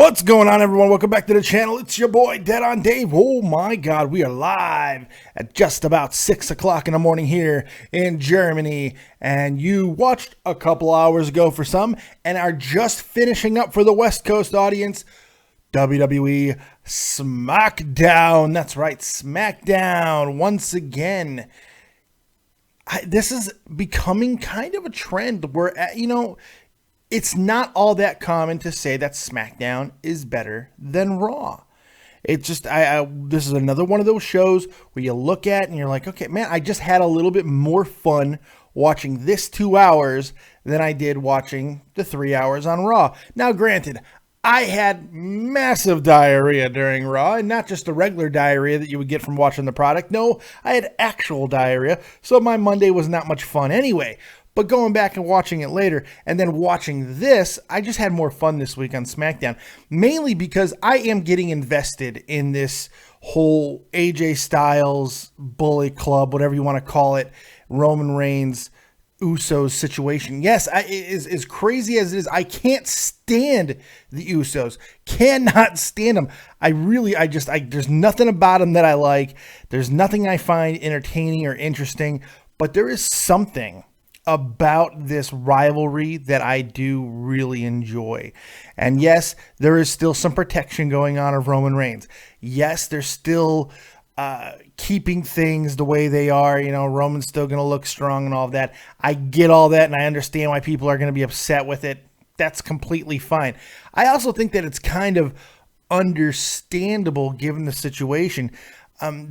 What's going on, everyone? Welcome back to the channel. It's your boy, Dead on Dave. Oh my God, we are live at just about 6 o'clock in the morning here in Germany. And you watched a couple hours ago for some and are just finishing up for the West Coast audience, WWE SmackDown. That's right, SmackDown once again. This is becoming kind of a trend where, it's not all that common to say that SmackDown is better than Raw. It's just, this is another one of those shows where you look at and you're like, okay, man, I just had a little bit more fun watching this 2 hours than I did watching the 3 hours on Raw. Now, granted, I had massive diarrhea during Raw, and not just the regular diarrhea that you would get from watching the product. No, I had actual diarrhea, so my Monday was not much fun anyway. But going back and watching it later and then watching this, I just had more fun this week on SmackDown. Mainly because I am getting invested in this whole AJ Styles, Bullet Club, whatever you want to call it, Roman Reigns, Usos situation. Yes, as crazy as it is, I can't stand the Usos. Cannot stand them. There's nothing about them that I like. There's nothing I find entertaining or interesting. But there is something about this rivalry that I do really enjoy. And yes, there is still some protection going on of Roman Reigns. Yes, they're still keeping things the way they are. Roman's still going to look strong and all of that. I get all that, and I understand why people are going to be upset with it. That's completely fine. I also think that it's kind of understandable given the situation.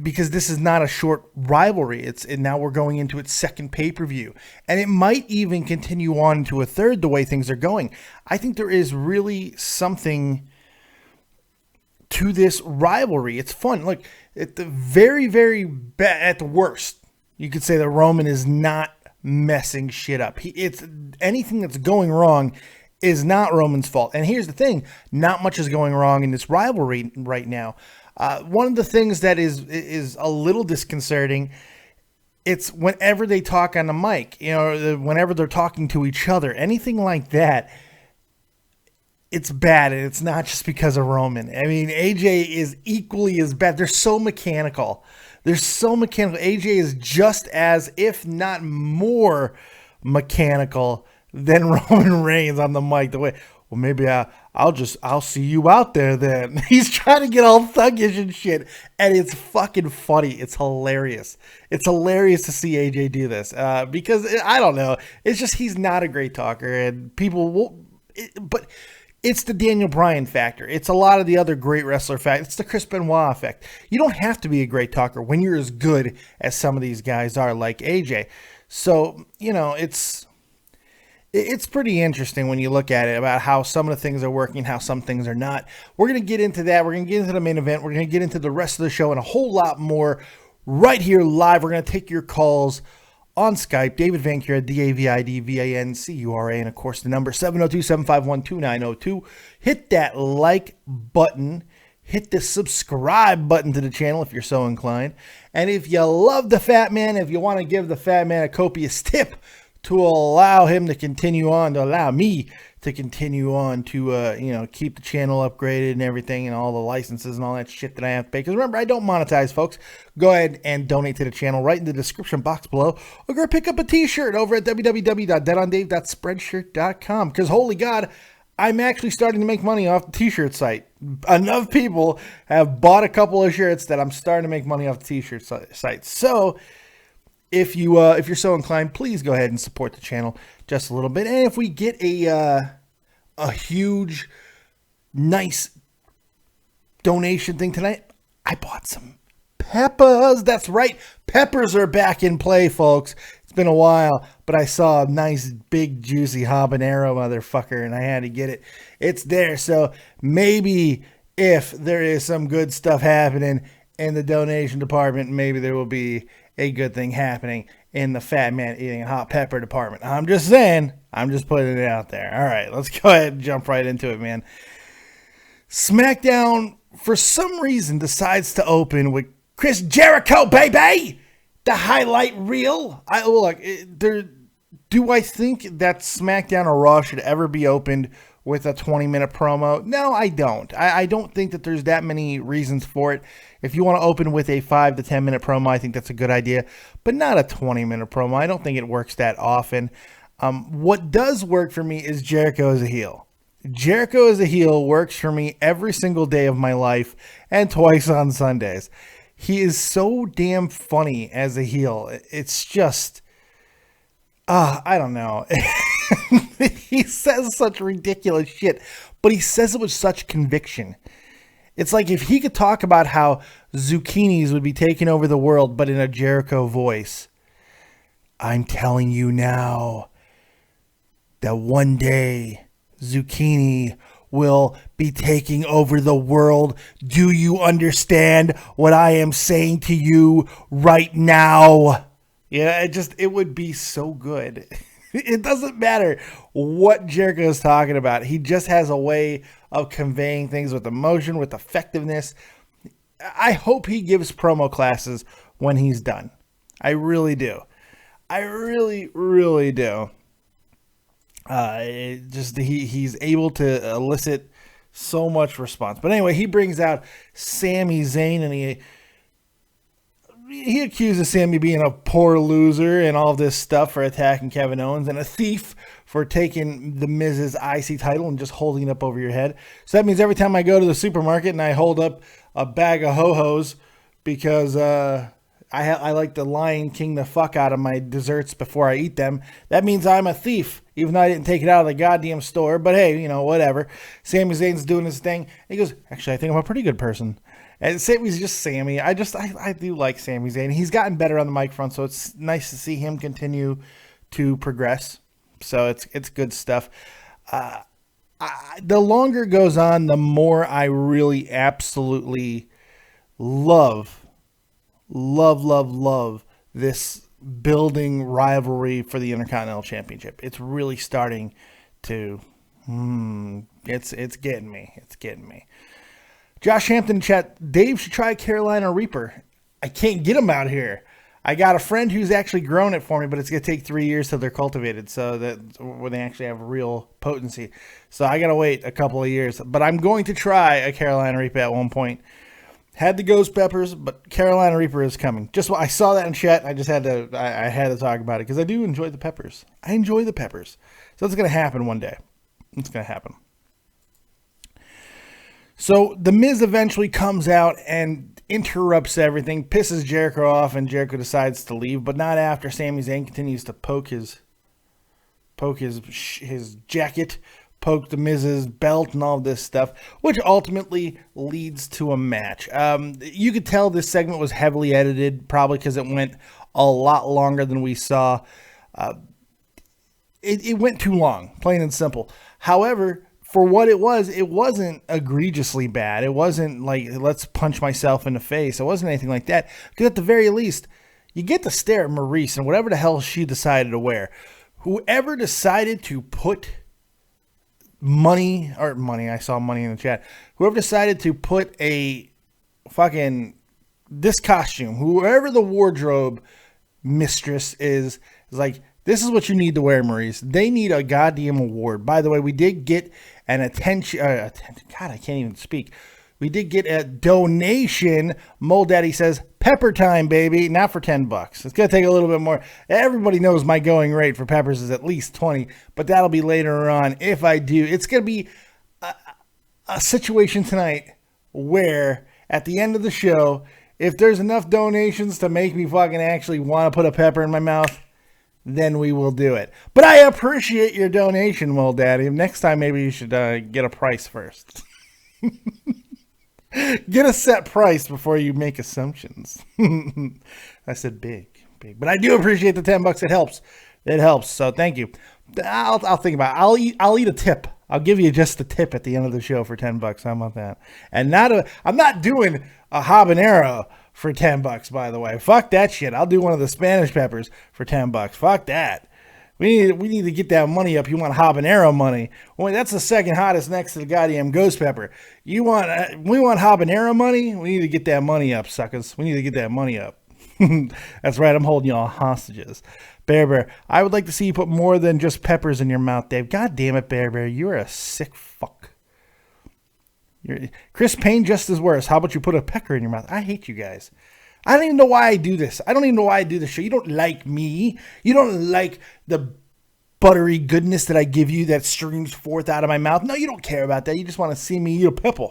Because this is not a short rivalry. And now we're going into its second pay-per-view. And it might even continue on to a third the way things are going. I think there is really something to this rivalry. It's fun. Look, at the at the worst, you could say that Roman is not messing shit up. It's anything that's going wrong is not Roman's fault. And here's the thing. Not much is going wrong in this rivalry right now. One of the things that is a little disconcerting, it's whenever they talk on the mic, whenever they're talking to each other, anything like that, it's bad. And it's not just because of Roman. I mean, AJ is equally as bad. They're so mechanical. AJ is just as, if not more mechanical than Roman Reigns on the mic. The way, well, maybe I'll see you out there then. He's trying to get all thuggish and shit. And it's fucking funny. It's hilarious. It's hilarious to see AJ do this. Because, I don't know. It's just he's not a great talker. And people will... But it's the Daniel Bryan factor. It's a lot of the other great wrestler factor. It's the Chris Benoit effect. You don't have to be a great talker when you're as good as some of these guys are, like AJ. So, it's pretty interesting when you look at it about how some of the things are working, how some things are not. We're going to get into that. We're going to get into the main event. We're going to get into the rest of the show and a whole lot more right here live. We're going to take your calls on Skype. David Vancura, DAVIDVANCURA, and of course the number 702-751-2902. Hit that like button. Hit the subscribe button to the channel if you're so inclined. And if you love the Fat Man, if you want to give the Fat Man a copious tip, to allow me to continue on to, keep the channel upgraded and everything and all the licenses and all that shit that I have to pay. Because remember, I don't monetize, folks. Go ahead and donate to the channel right in the description box below. Or go pick up a t-shirt over at www.deadondave.spreadshirt.com. Because holy God, I'm actually starting to make money off the t-shirt site. Enough people have bought a couple of shirts that I'm starting to make money off the t-shirt site. So... If you're so inclined, please go ahead and support the channel just a little bit. And if we get a huge, nice donation thing tonight, I bought some peppers. That's right. Peppers are back in play, folks. It's been a while, but I saw a nice, big, juicy habanero motherfucker, and I had to get it. It's there. So maybe if there is some good stuff happening in the donation department, maybe there will be a good thing happening in the Fat Man Eating a Hot Pepper department. I'm just saying. I'm just putting it out there. All right, let's go ahead and jump right into it, man. SmackDown, for some reason, decides to open with Chris Jericho, baby! The highlight reel. Do I think that SmackDown or Raw should ever be opened with a 20-minute promo? No, I don't. I don't think that there's that many reasons for it. If you want to open with a 5 to 10-minute promo, I think that's a good idea, but not a 20-minute promo. I don't think it works that often. What does work for me is Jericho as a heel. Jericho as a heel works for me every single day of my life and twice on Sundays. He is so damn funny as a heel. It's just, I don't know. He says such ridiculous shit, but he says it with such conviction. It's like if he could talk about how zucchinis would be taking over the world, but in a Jericho voice. I'm telling you now that one day zucchini will be taking over the world. Do you understand what I am saying to you right now? Yeah, it would be so good. It doesn't matter what Jericho is talking about. He just has a way of conveying things with emotion, with effectiveness. I hope he gives promo classes when he's done. I really do. I really, really do. He's able to elicit so much response. But anyway, he brings out Sami Zayn, and he accuses Sami being a poor loser and all this stuff for attacking Kevin Owens, and a thief for taking the Miz's IC title and just holding it up over your head. So that means every time I go to the supermarket and I hold up a bag of ho-hos because I like to Lion King the fuck out of my desserts before I eat them, that means I'm a thief, even though I didn't take it out of the goddamn store. But hey, whatever. Sami Zayn's doing his thing. He goes, actually, I think I'm a pretty good person. And Sami's just Sami. I do like Sami Zayn. He's gotten better on the microphone, so it's nice to see him continue to progress. So it's good stuff. The longer it goes on, the more I really absolutely love this building rivalry for the Intercontinental Championship. It's really starting to, it's getting me. It's getting me. Josh Hampton in chat, Dave should try Carolina Reaper. I can't get them out here. I got a friend who's actually grown it for me, but it's going to take 3 years till they're cultivated, so that when they actually have real potency. So I got to wait a couple of years, but I'm going to try a Carolina Reaper at one point. Had the ghost peppers, but Carolina Reaper is coming. I saw that in chat. I just had to talk about it because I do enjoy the peppers. I enjoy the peppers. So it's going to happen one day. It's going to happen. So the Miz eventually comes out and interrupts everything, pisses Jericho off, and Jericho decides to leave, but not after Sami Zayn continues to poke his jacket, poke the Miz's belt and all this stuff, which ultimately leads to a match. You could tell this segment was heavily edited, probably because it went a lot longer than we saw. It went too long, plain and simple. However, for what it wasn't egregiously bad. It wasn't like, let's punch myself in the face. It wasn't anything like that. Because at the very least, you get to stare at Maurice and whatever the hell she decided to wear. Whoever decided to put money, I saw money in the chat. Whoever decided to put this costume, whoever the wardrobe mistress is like, this is what you need to wear, Maurice. They need a goddamn award. By the way, we did get an attention. God, I can't even speak. We did get a donation. Mole Daddy says, pepper time, baby. Not for $10. It's going to take a little bit more. Everybody knows my going rate for peppers is at least 20, but that'll be later on if I do. It's going to be a situation tonight where at the end of the show, if there's enough donations to make me fucking actually want to put a pepper in my mouth, then we will do it. But I appreciate your donation, Mole Daddy. Next time, maybe you should get a price first. Get a set price before you make assumptions. I said big. But I do appreciate the $10. It helps. It helps. So thank you. I'll think about it. I'll eat a tip. I'll give you just a tip at the end of the show for $10. How about that? And I'm not doing a habanero for $10, by the way. Fuck that shit. I'll do one of the Spanish peppers for $10. Fuck that. We need to get that money up. You want habanero money? Well, that's the second hottest next to the goddamn ghost pepper. We want habanero money? We need to get that money up, suckers. We need to get that money up. That's right, I'm holding y'all hostages. Bear, I would like to see you put more than just peppers in your mouth, Dave. God damn it, Bear, you're a sick fuck. Chris Payne just as worse. How about you put a pecker in your mouth? I hate you guys. I don't even know why I do this. I don't even know why I do this show. You don't like me. You don't like the buttery goodness that I give you that streams forth out of my mouth. No, you don't care about that. You just want to see me eat a pepper.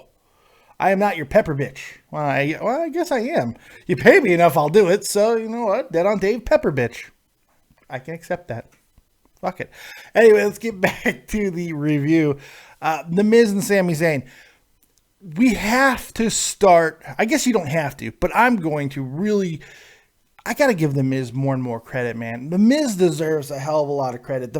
I am not your pepper bitch. Well, I guess I am. You pay me enough, I'll do it. So, you know what? Dead on Dave, pepper bitch. I can accept that. Fuck it. Anyway, let's get back to the review. The Miz and Sami Zayn. We have to start. I guess you don't have to, but I'm going to really. I got to give The Miz more and more credit, man. The Miz deserves a hell of a lot of credit.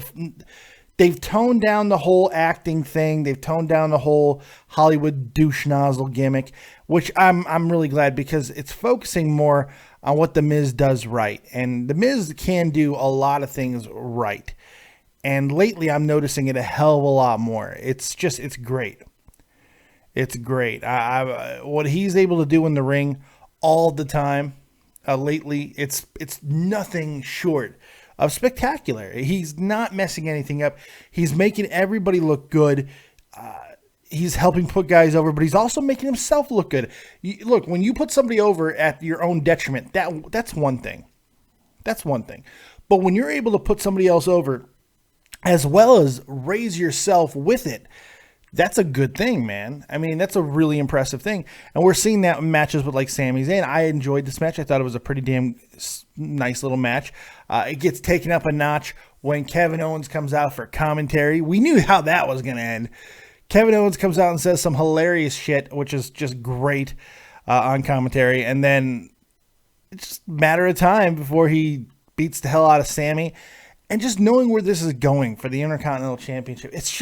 They've toned down the whole acting thing. They've toned down the whole Hollywood douche nozzle gimmick, which I'm really glad because it's focusing more on what The Miz does right. And The Miz can do a lot of things right. And lately I'm noticing it a hell of a lot more. It's great. It's great. What he's able to do in the ring all the time lately, it's nothing short of spectacular. He's not messing anything up. He's making everybody look good. He's helping put guys over, but he's also making himself look good. Look, when you put somebody over at your own detriment, that's one thing. That's one thing. But when you're able to put somebody else over as well as raise yourself with it, that's a good thing, man. I mean, that's a really impressive thing. And we're seeing that in matches with like Sami Zayn. I enjoyed this match. I thought it was a pretty damn nice little match. It gets taken up a notch when Kevin Owens comes out for commentary. We knew how that was going to end. Kevin Owens comes out and says some hilarious shit, which is just great on commentary. And then it's just a matter of time before he beats the hell out of Sami. And just knowing where this is going for the Intercontinental Championship, it's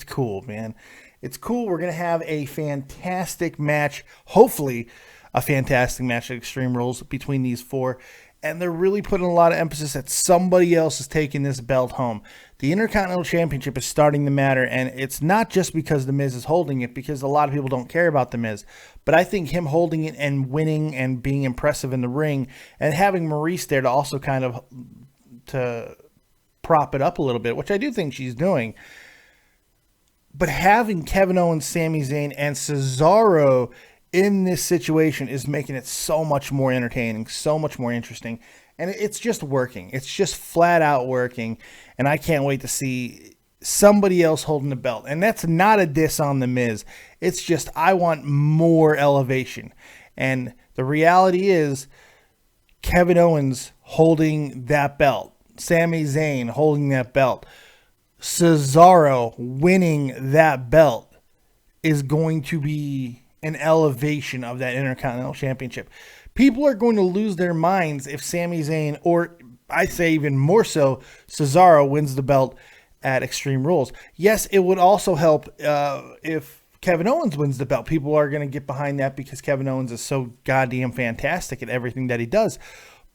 cool, man. It's cool. We're going to have a fantastic match, hopefully a fantastic match at Extreme Rules between these four. And they're really putting a lot of emphasis that somebody else is taking this belt home. The Intercontinental Championship is starting to matter, and it's not just because The Miz is holding it, because a lot of people don't care about The Miz. But I think him holding it and winning and being impressive in the ring and having Maurice there to also kind of to prop it up a little bit, which I do think she's doing. But having Kevin Owens, Sami Zayn, and Cesaro in this situation is making it so much more entertaining, so much more interesting. And it's just working. It's just flat out working. And I can't wait to see somebody else holding the belt. And that's not a diss on The Miz. It's just I want more elevation. And the reality is Kevin Owens holding that belt, Sami Zayn holding that belt, Cesaro winning that belt is going to be an elevation of that Intercontinental Championship. People are going to lose their minds if Sami Zayn, or I say even more so, Cesaro wins the belt at Extreme Rules. Yes, it would also help if Kevin Owens wins the belt. People are going to get behind that because Kevin Owens is so goddamn fantastic at everything that he does.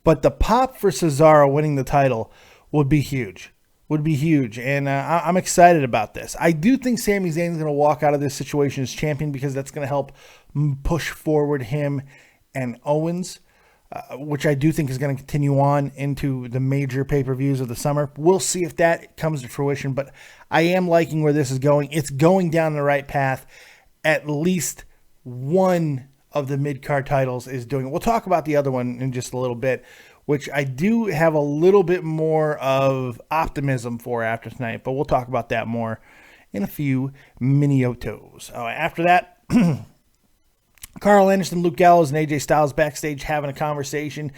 But the pop for Cesaro winning the title would be huge. And I'm excited about this. I do think Sami Zayn is going to walk out of this situation as champion because that's going to help push forward him and Owens, which I do think is going to continue on into the major pay-per-views of the summer. We'll see if that comes to fruition, but I am liking where this is going. It's going down the right path. At least one of the mid-card titles is doing it. We'll talk about the other one in just a little bit, which I do have a little bit more of optimism for after tonight, but we'll talk about that more in a few minutos. After that, Carl Anderson, Luke Gallows, and AJ Styles backstage having a conversation.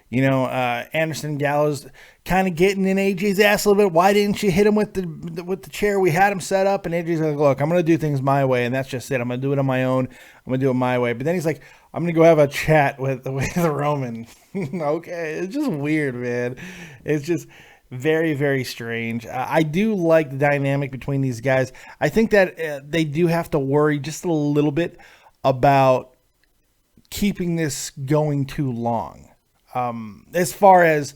You know, Anderson and Gallows kind of getting in AJ's ass a little bit. Why didn't you hit him with the chair? We had him set up, and AJ's like, look, I'm going to do things my way, and that's just it. I'm going to do it on my own. I'm going to do it my way. But then he's like, I'm going to go have a chat with Roman. Okay, it's just weird, man. It's just very, very strange. I do like the dynamic between these guys. I think that they do have to worry just a little bit about keeping this going too long. As far as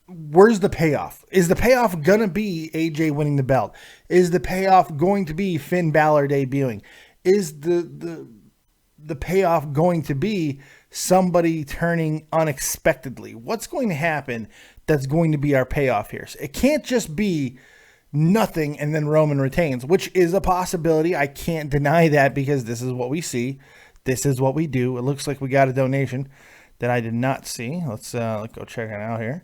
where's the payoff? Is the payoff going to be AJ winning the belt? Is the payoff going to be Finn Balor debuting? Is the payoff going to be somebody turning unexpectedly? What's going to happen that's going to be our payoff here? So it can't just be nothing and then Roman retains, which is a possibility. I can't deny that because this is what we see. This is what we do. It looks like we got a donation that I did not see. Let's go check it out here.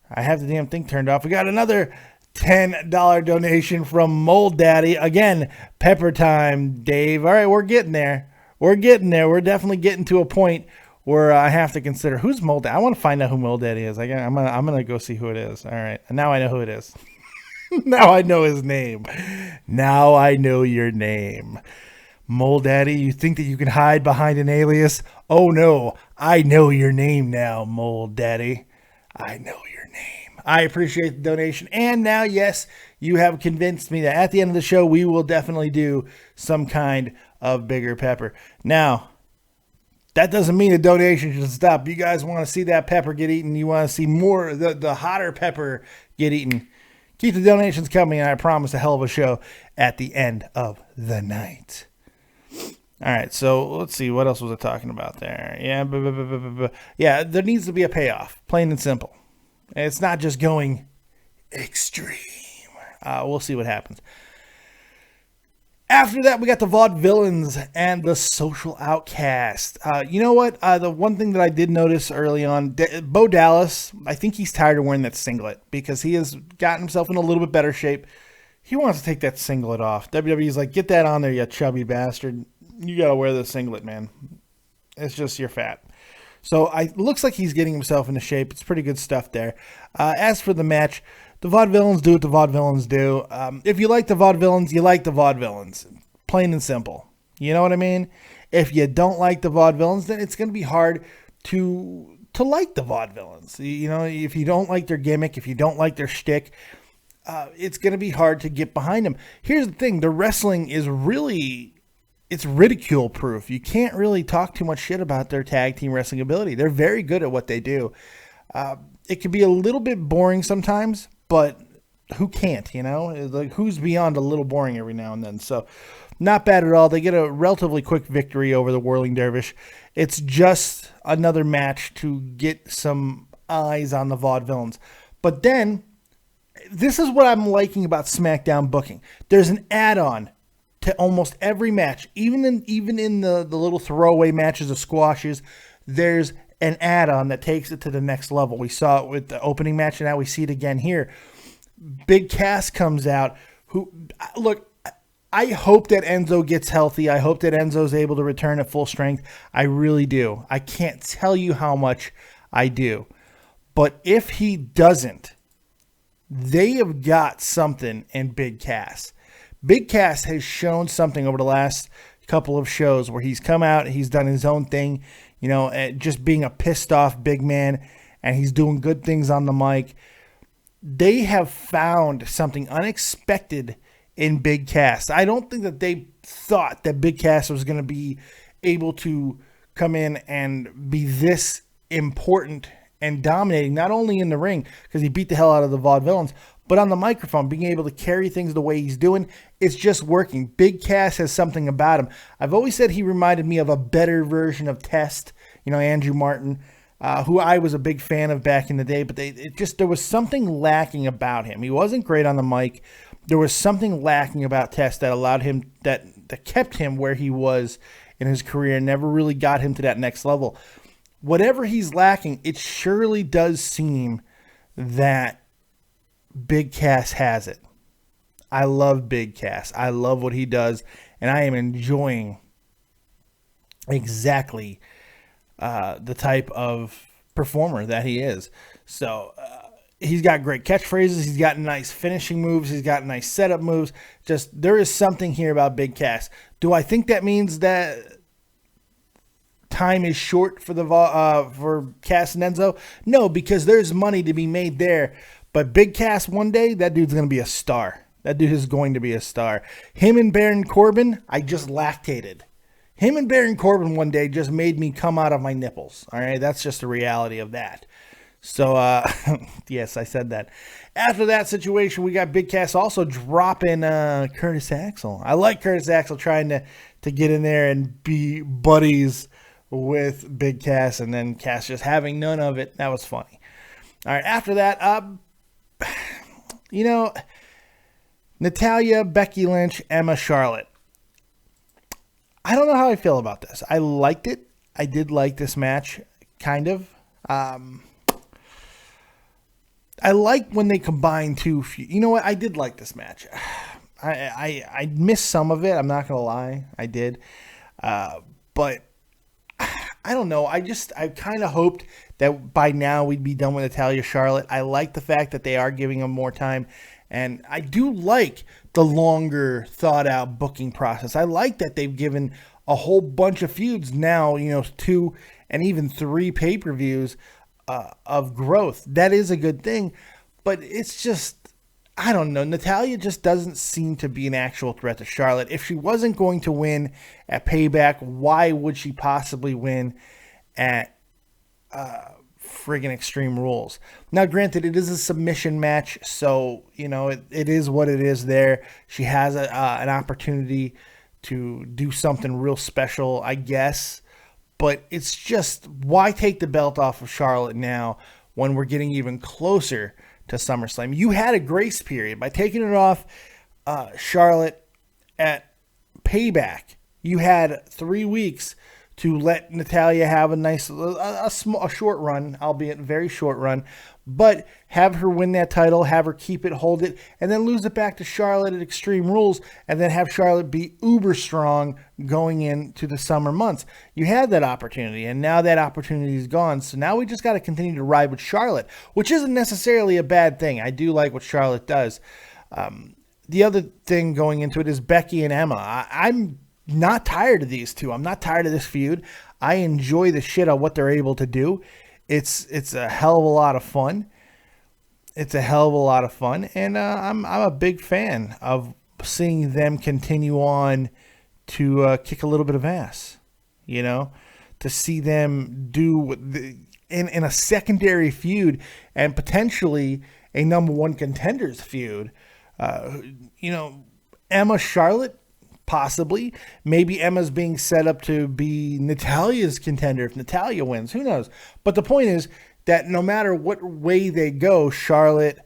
I have the damn thing turned off. We got another $10 donation from Mold Daddy. Again, pepper time, Dave. All right, we're getting there. We're getting there. We're definitely getting to a point where I have to consider who's Mold Daddy. I want to find out who Mold Daddy is. I'm gonna go see who it is. All right, and now I know who it is. Now I know his name. Now I know your name. Mold Daddy, you think that you can hide behind an alias? Oh no, I know your name now, Mold Daddy. I know your name. I appreciate the donation. And now, yes, you have convinced me that at the end of the show, we will definitely do some kind of bigger pepper. Now, that doesn't mean a donation should stop. You guys want to see that pepper get eaten. You want to see more, the hotter pepper get eaten. Keep the donations coming, and I promise a hell of a show at the end of the night. All right, so let's see. What else was I talking about there? Yeah, there needs to be a payoff, plain and simple. It's not just going extreme. We'll see what happens. After that, we got the Vaudevillains and the Social Outcast. You know what? The one thing that I did notice early on, Bo Dallas, I think he's tired of wearing that singlet because he has gotten himself in a little bit better shape. He wants to take that singlet off. WWE's like, get that on there, you chubby bastard. You got to wear the singlet, man. It's just you're fat. So it looks like he's getting himself into shape. It's pretty good stuff there. As for the match, the Vaudevillains do what the Vaudevillains do. If you like the Vaudevillains, you like the Vaudevillains. Plain and simple. You know what I mean? If you don't like the Vaudevillains, then it's going to be hard to like the Vaudevillains. You know, if you don't like their gimmick, if you don't like their shtick, it's going to be hard to get behind them. Here's the thing. The wrestling is really... it's ridicule proof. You can't really talk too much shit about their tag team wrestling ability. They're very good at what they do. It can be a little bit boring sometimes, but who can't, you know? Like, who's beyond a little boring every now and then? So not bad at all. They get a relatively quick victory over the Whirling Dervish. It's just another match to get some eyes on the Vaudevillains. But then, this is what I'm liking about SmackDown booking. There's an add-on to almost every match, even in the little throwaway matches of squashes, there's an add-on that takes it to the next level. We saw it with the opening match, and now we see it again here. Big Cass comes out. Look, I hope that Enzo gets healthy. I hope that Enzo's able to return at full strength. I really do. I can't tell you how much I do. But if he doesn't, they have got something in Big Cass. Big Cass has shown something over the last couple of shows where he's come out, he's done his own thing, you know, just being a pissed off big man, and he's doing good things on the mic. They have found something unexpected in Big Cass. I don't think that they thought that Big Cass was going to be able to come in and be this important and dominating, not only in the ring, because he beat the hell out of the Vaudevillains, but on the microphone, being able to carry things the way he's doing, it's just working. Big Cass has something about him. I've always said he reminded me of a better version of Test, you know, Andrew Martin, who I was a big fan of back in the day, but there was something lacking about him. He wasn't great on the mic. There was something lacking about Test that allowed him, that kept him where he was in his career, never really got him to that next level. Whatever he's lacking, it surely does seem that Big Cass has it. I love Big Cass. I love what he does, and I am enjoying exactly the type of performer that he is. So he's got great catchphrases. He's got nice finishing moves. He's got nice setup moves. Just there is something here about Big Cass. Do I think that means that time is short for for Cass and Enzo? No, because there's money to be made there. But Big Cass, one day, that dude's going to be a star. That dude is going to be a star. Him and Baron Corbin, I just lactated. Him and Baron Corbin one day just made me come out of my nipples. All right, that's just the reality of that. So, yes, I said that. After that situation, we got Big Cass also dropping Curtis Axel. I like Curtis Axel trying to get in there and be buddies with Big Cass, and then Cass just having none of it. That was funny. All right, after that, Natalya, Becky Lynch, Emma, Charlotte. I don't know how I feel about this. I liked it. I did like this match, kind of. I like when they combine two. You know what? I did like this match. I missed some of it. I'm not going to lie. I did. But I don't know. I kind of hoped that by now we'd be done with Natalya, Charlotte. I like the fact that they are giving them more time. And I do like the longer thought out booking process. I like that they've given a whole bunch of feuds now, 2 and even 3 pay-per-views of growth. That is a good thing, but it's just, I don't know. Natalya just doesn't seem to be an actual threat to Charlotte. If she wasn't going to win at Payback, why would she possibly win at friggin' Extreme Rules? Now, granted, it is a submission match, so, it is what it is there. She has an opportunity to do something real special, I guess. But it's just, why take the belt off of Charlotte now when we're getting even closer to SummerSlam? You had a grace period. By taking it off Charlotte at Payback, you had 3 weeks to let Natalya have a nice, a short run, albeit very short run, but have her win that title, have her keep it, hold it, and then lose it back to Charlotte at Extreme Rules, and then have Charlotte be uber strong going into the summer months. You had that opportunity, and now that opportunity is gone, so now we just got to continue to ride with Charlotte, which isn't necessarily a bad thing. I do like what Charlotte does. The other thing going into it is Becky and Emma. I'm not tired of these two. I'm not tired of this feud. I enjoy the shit of what they're able to do. It's a hell of a lot of fun. It's a hell of a lot of fun, and I'm a big fan of seeing them continue on to kick a little bit of ass. To see them do in a secondary feud and potentially a number one contenders feud. Emma, Charlotte. Possibly. Maybe Emma's being set up to be Natalya's contender if Natalya wins. Who knows? But the point is that no matter what way they go, Charlotte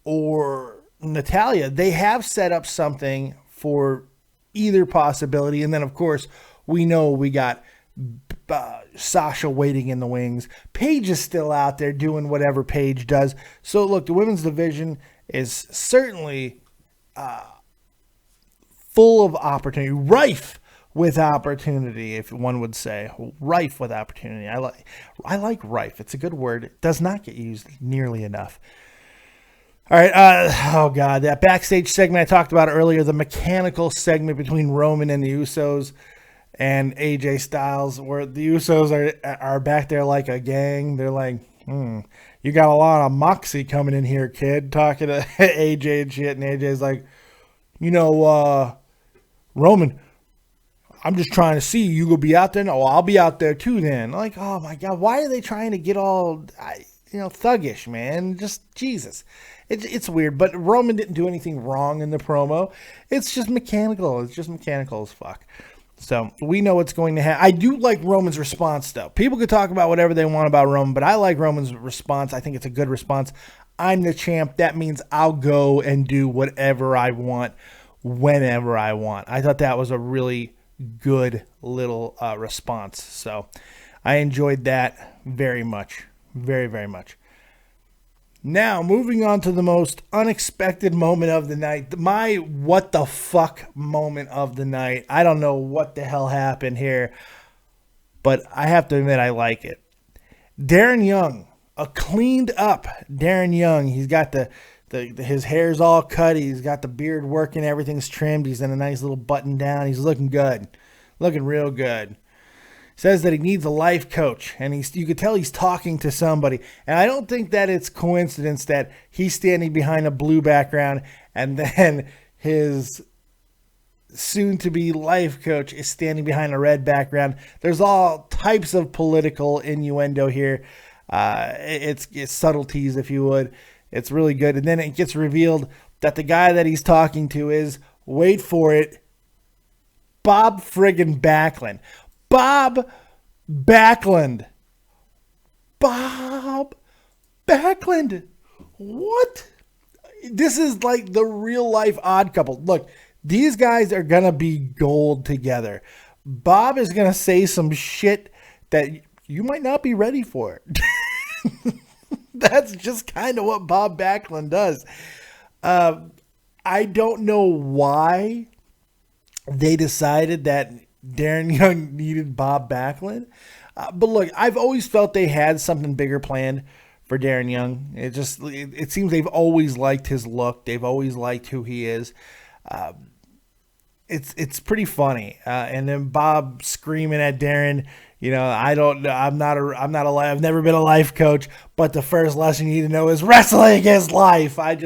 or Natalya, they have set up something for either possibility. And then, of course, we know we got Sasha waiting in the wings. Paige is still out there doing whatever Paige does. So, look, the women's division is certainly full of opportunity, rife with opportunity, if one would say. Rife with opportunity. I like rife. It's a good word. It does not get used nearly enough. All right. Oh, God. That backstage segment I talked about earlier, the mechanical segment between Roman and the Usos and AJ Styles, where the Usos are back there like a gang. They're like, you got a lot of moxie coming in here, kid, talking to AJ and shit. And AJ's like, Roman, I'm just trying to see you go be out there. No, I'll be out there too then. Like, oh my God, why are they trying to get all, thuggish, man? Just Jesus. It's weird, but Roman didn't do anything wrong in the promo. It's just mechanical. It's just mechanical as fuck. So we know what's going to happen. I do like Roman's response, though. People could talk about whatever they want about Roman, but I like Roman's response. I think it's a good response. I'm the champ. That means I'll go and do whatever I want whenever I want. I thought that was a really good little response. So I enjoyed that very much. Very, very much. Now, moving on to the most unexpected moment of the night. My what the fuck moment of the night. I don't know what the hell happened here, but I have to admit I like it. Darren Young, a cleaned up Darren Young. He's got his hair's all cut. He's got the beard working. Everything's trimmed. He's in a nice little button down. He's looking good. Looking real good. Says that he needs a life coach. And you could tell he's talking to somebody. And I don't think that it's coincidence that he's standing behind a blue background and then his soon-to-be life coach is standing behind a red background. There's all types of political innuendo here. It's subtleties, if you would. It's really good. And then it gets revealed that the guy that he's talking to is, wait for it, Bob friggin' Backlund. Bob Backlund. Bob Backlund. What? This is like the real life Odd Couple. Look, these guys are going to be gold together. Bob is going to say some shit that you might not be ready for. That's just kind of what Bob Backlund does. I don't know why they decided that Darren Young needed Bob Backlund. But look, I've always felt they had something bigger planned for Darren Young. It seems they've always liked his look. They've always liked who he is. It's pretty funny. And then Bob screaming at Darren, I've never been a life coach, but the first lesson you need to know is wrestling is life. I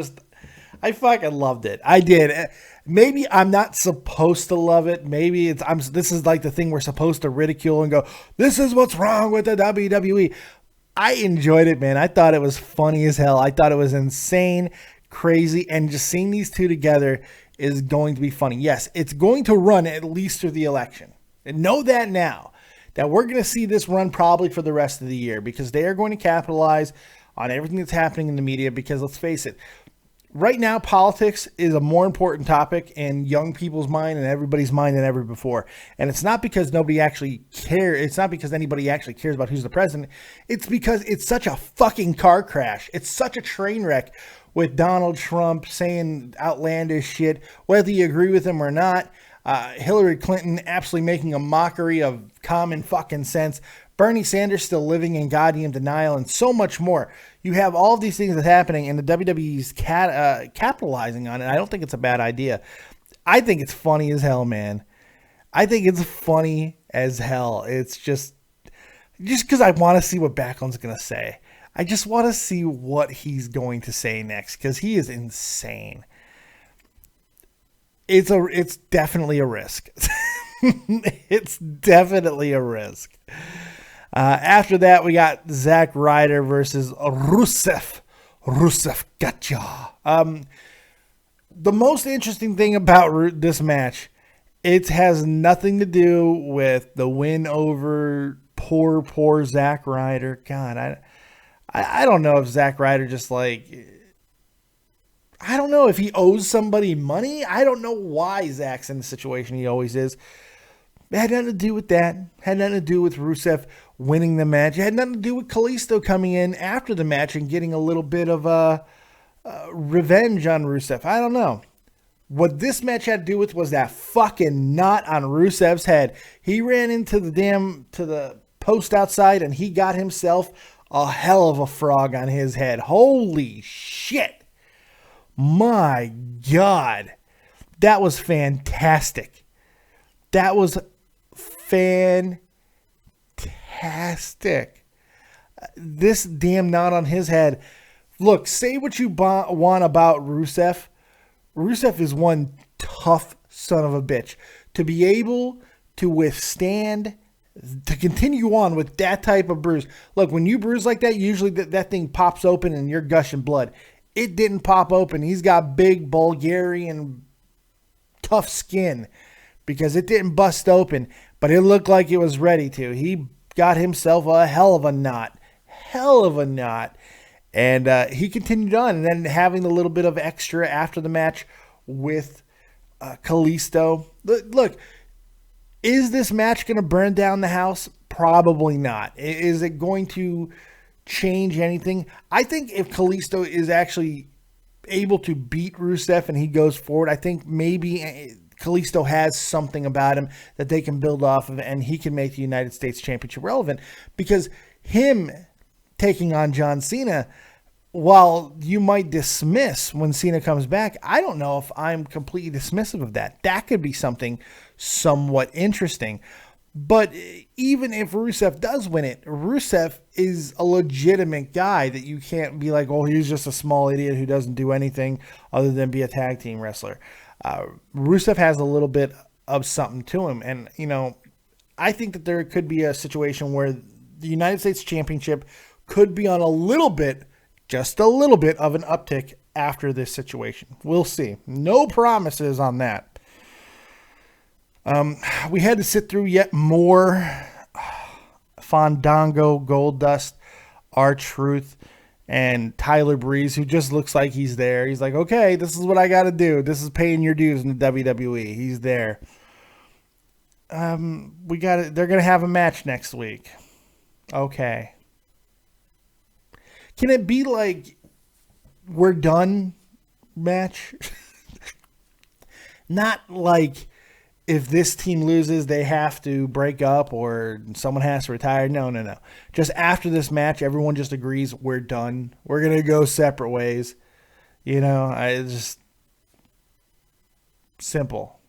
fucking loved it. I did. Maybe I'm not supposed to love it. Maybe this is like the thing we're supposed to ridicule and go, this is what's wrong with the WWE. I enjoyed it, man. I thought it was funny as hell. I thought it was insane, crazy, and just seeing these two together is going to be funny. Yes, it's going to run at least through the election. And know that now, that we're going to see this run probably for the rest of the year because they are going to capitalize on everything that's happening in the media because let's face it, right now, politics is a more important topic in young people's mind and everybody's mind than ever before. And it's not because nobody actually cares. It's not because anybody actually cares about who's the president. It's because it's such a fucking car crash. It's such a train wreck with Donald Trump saying outlandish shit, whether you agree with him or not. Hillary Clinton absolutely making a mockery of common fucking sense. Bernie Sanders still living in goddamn denial and so much more. You have all of these things that's happening and the WWE's capitalizing on it. I don't think it's a bad idea. I think it's funny as hell, man. I think it's funny as hell. It's just because I want to see what Backlund's going to say. I just want to see what he's going to say next because he is insane. It's definitely a risk. It's definitely a risk. After that, we got Zack Ryder versus Rusev. Rusev, gotcha. The most interesting thing about this match, it has nothing to do with the win over poor Zack Ryder. God, I don't know if Zack Ryder just I don't know if he owes somebody money. I don't know why Zack's in the situation he always is. It had nothing to do with that. It had nothing to do with Rusev winning the match. It had nothing to do with Kalisto coming in after the match and getting a little bit of revenge on Rusev. I don't know. What this match had to do with was that fucking knot on Rusev's head. He ran into the post outside and he got himself a hell of a frog on his head. Holy shit. My God. That was fantastic. That was fantastic. This damn knot on his head. Look, say what you want about Rusev. Rusev is one tough son of a bitch. To be able to withstand, to continue on with that type of bruise. Look, when you bruise like that, usually that thing pops open and you're gushing blood. It didn't pop open. He's got big Bulgarian tough skin because it didn't bust open, but it looked like it was ready to. He got himself a hell of a knot. And he continued on, and then having a little bit of extra after the match with Kalisto. Look, is this match going to burn down the house? Probably not. Is it going to change anything? I think if Kalisto is actually able to beat Rusev and he goes forward, I think maybe Kalisto has something about him that they can build off of, and he can make the United States Championship relevant. Because him taking on John Cena, while you might dismiss when Cena comes back, I don't know if I'm completely dismissive of that. That could be something somewhat interesting. But even if Rusev does win it, Rusev is a legitimate guy that you can't be like, oh, he's just a small idiot who doesn't do anything other than be a tag team wrestler. Rusev has a little bit of something to him. And, I think that there could be a situation where the United States Championship could be on a little bit, just a little bit of an uptick after this situation. We'll see. No promises on that. We had to sit through yet more Fandango, Goldust, R-Truth, and Tyler Breeze, who just looks like he's there. He's like, okay, this is what I got to do. This is paying your dues in the WWE. He's there. They're going to have a match next week. Okay. Can it be like we're done match? Not like if this team loses, they have to break up or someone has to retire. No. Just after this match, everyone just agrees we're done. We're going to go separate ways. Just simple.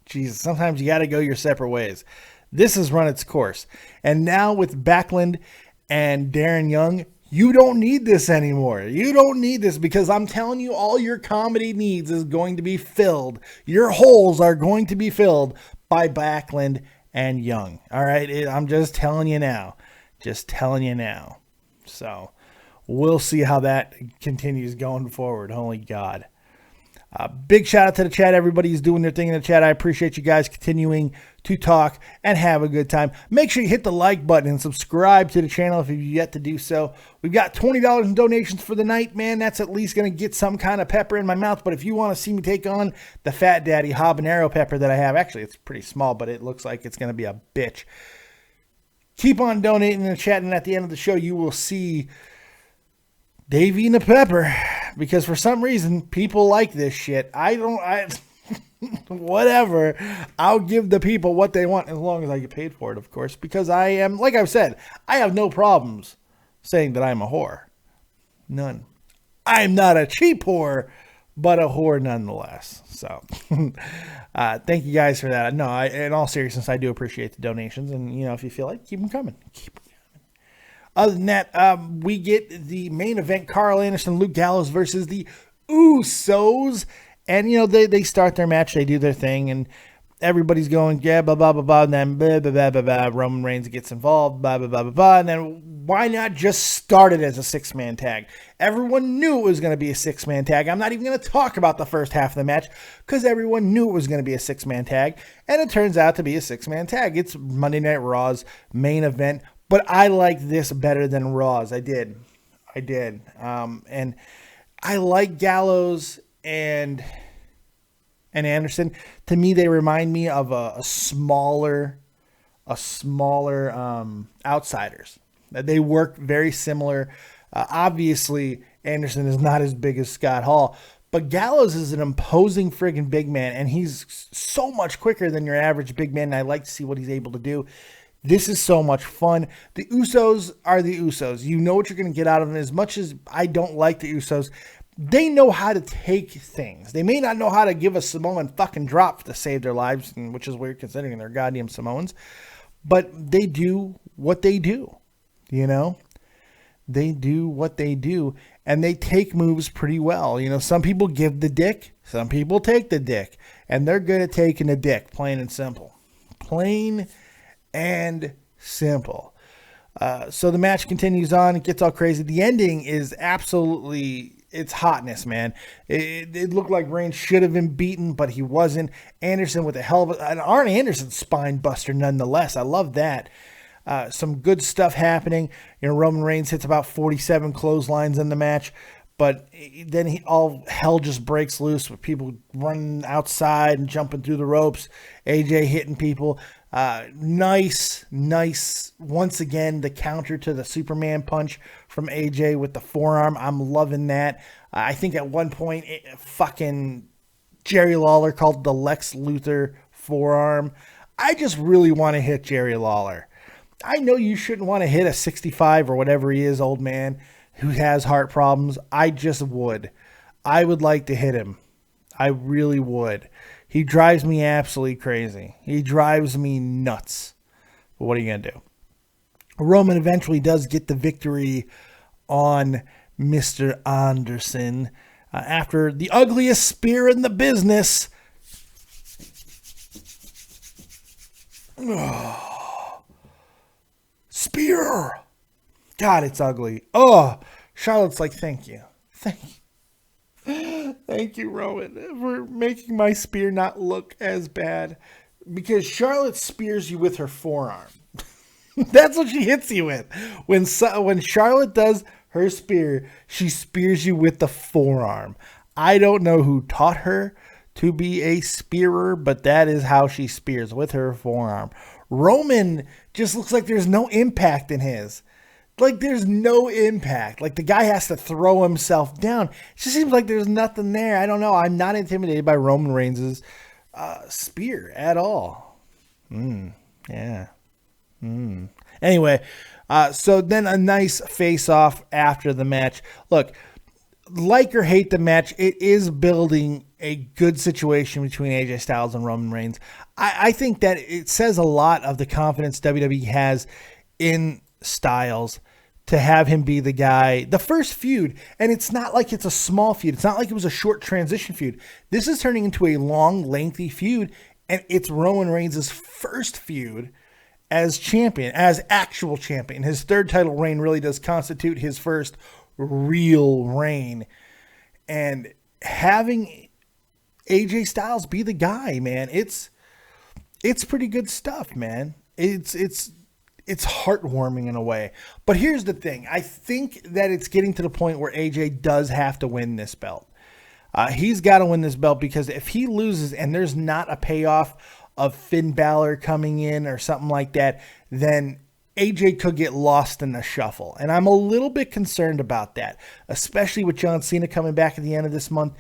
Jesus, sometimes you got to go your separate ways. This has run its course. And now with Backlund and Darren Young, you don't need this anymore. You don't need this because I'm telling you, all your comedy needs is going to be filled. Your holes are going to be filled by Backlund and Young. All right? I'm just telling you now. So we'll see how that continues going forward. Holy God. Big shout out to the chat. Everybody's doing their thing in the chat. I appreciate you guys continuing to talk and have a good time. Make sure you hit the like button and subscribe to the channel if you've yet to do so. We've got $20 in donations for the night, man. That's at least going to get some kind of pepper in my mouth. But if you want to see me take on the Fat Daddy habanero pepper that I have, actually it's pretty small, but it looks like it's going to be a bitch. Keep on donating in the chat, and at the end of the show, you will see Dave eating a pepper, because for some reason, people like this shit. Whatever. I'll give the people what they want as long as I get paid for it, of course, because I am, like I've said, I have no problems saying that I'm a whore. None. I'm not a cheap whore, but a whore nonetheless. So, thank you guys for that. No, in all seriousness, I do appreciate the donations, and, if you feel like, keep them coming. Other than that, we get the main event, Carl Anderson, Luke Gallows versus the Usos. And, they start their match, they do their thing, and everybody's going, yeah, blah, blah, blah, blah, and then blah, blah, blah, blah, blah. Roman Reigns gets involved, blah, blah, blah, blah, blah. And then why not just start it as a six-man tag? Everyone knew it was going to be a six-man tag. I'm not even going to talk about the first half of the match because everyone knew it was going to be a six-man tag, and it turns out to be a six-man tag. It's Monday Night Raw's main event. But I like this better than Raw's. I did. And I like Gallows and Anderson. To me, they remind me of a smaller Outsiders. They work very similar. Obviously, Anderson is not as big as Scott Hall, but Gallows is an imposing friggin' big man, and he's so much quicker than your average big man, and I like to see what he's able to do. This is so much fun. The Usos are the Usos. You know what you're going to get out of them. As much as I don't like the Usos, they know how to take things. They may not know how to give a Samoan fucking drop to save their lives, which is weird considering they're goddamn Samoans. But they do what they do, They do what they do, and they take moves pretty well. Some people give the dick, some people take the dick, and they're good at taking the dick, plain and simple. Plain and simple. So the match continues on. It gets all crazy. The ending is absolutely, it's hotness, man. It looked like Reigns should have been beaten, but he wasn't. Anderson with a hell of an Arn Anderson spine buster nonetheless. I love that. Some good stuff happening. Roman Reigns hits about 47 clotheslines in the match, but then all hell just breaks loose with people running outside and jumping through the ropes. AJ hitting people. Nice. Once again, the counter to the Superman punch from AJ with the forearm. I'm loving that. I think at one point, fucking Jerry Lawler called the Lex Luthor forearm. I just really want to hit Jerry Lawler. I know you shouldn't want to hit a 65 or whatever he is, old man who has heart problems. I just would. I would like to hit him. I really would. He drives me absolutely crazy. He drives me nuts. But what are you going to do? Roman eventually does get the victory on Mr. Anderson after the ugliest spear in the business. Oh. Spear. God, it's ugly. Oh, Charlotte's like, thank you. Thank you, Rowan, for making my spear not look as bad. Because Charlotte spears you with her forearm. That's what she hits you with. When Charlotte does her spear, she spears you with the forearm. I don't know who taught her to be a spearer, but that is how she spears, with her forearm. Roman just looks like there's no impact in his. Like, there's no impact. Like, the guy has to throw himself down. It just seems like there's nothing there. I don't know. I'm not intimidated by Roman Reigns' spear at all. Yeah. Anyway, so then a nice face-off after the match. Look, like or hate the match, it is building a good situation between AJ Styles and Roman Reigns. I think that it says a lot of the confidence WWE has in Styles to have him be the guy, the first feud. And it's not like it's a small feud. It's not like it was a short transition feud. This is turning into a long, lengthy feud, and it's Roman Reigns' first feud as champion, as actual champion. His third title reign really does constitute his first real reign. And having AJ Styles be the guy, man, it's pretty good stuff, man. It's heartwarming in a way. But here's the thing. I think that it's getting to the point where AJ does have to win this belt. He's got to win this belt, because if he loses and there's not a payoff of Finn Balor coming in or something like that, then AJ could get lost in the shuffle. And I'm a little bit concerned about that, especially with John Cena coming back at the end of this month.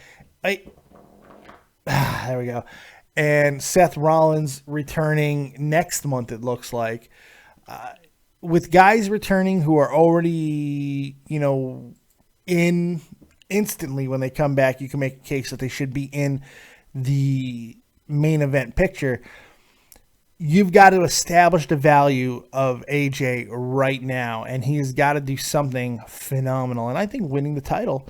There we go. And Seth Rollins returning next month, it looks like. With guys returning who are already, in instantly when they come back, you can make a case that they should be in the main event picture. You've got to establish the value of AJ right now, and he's got to do something phenomenal. And I think winning the title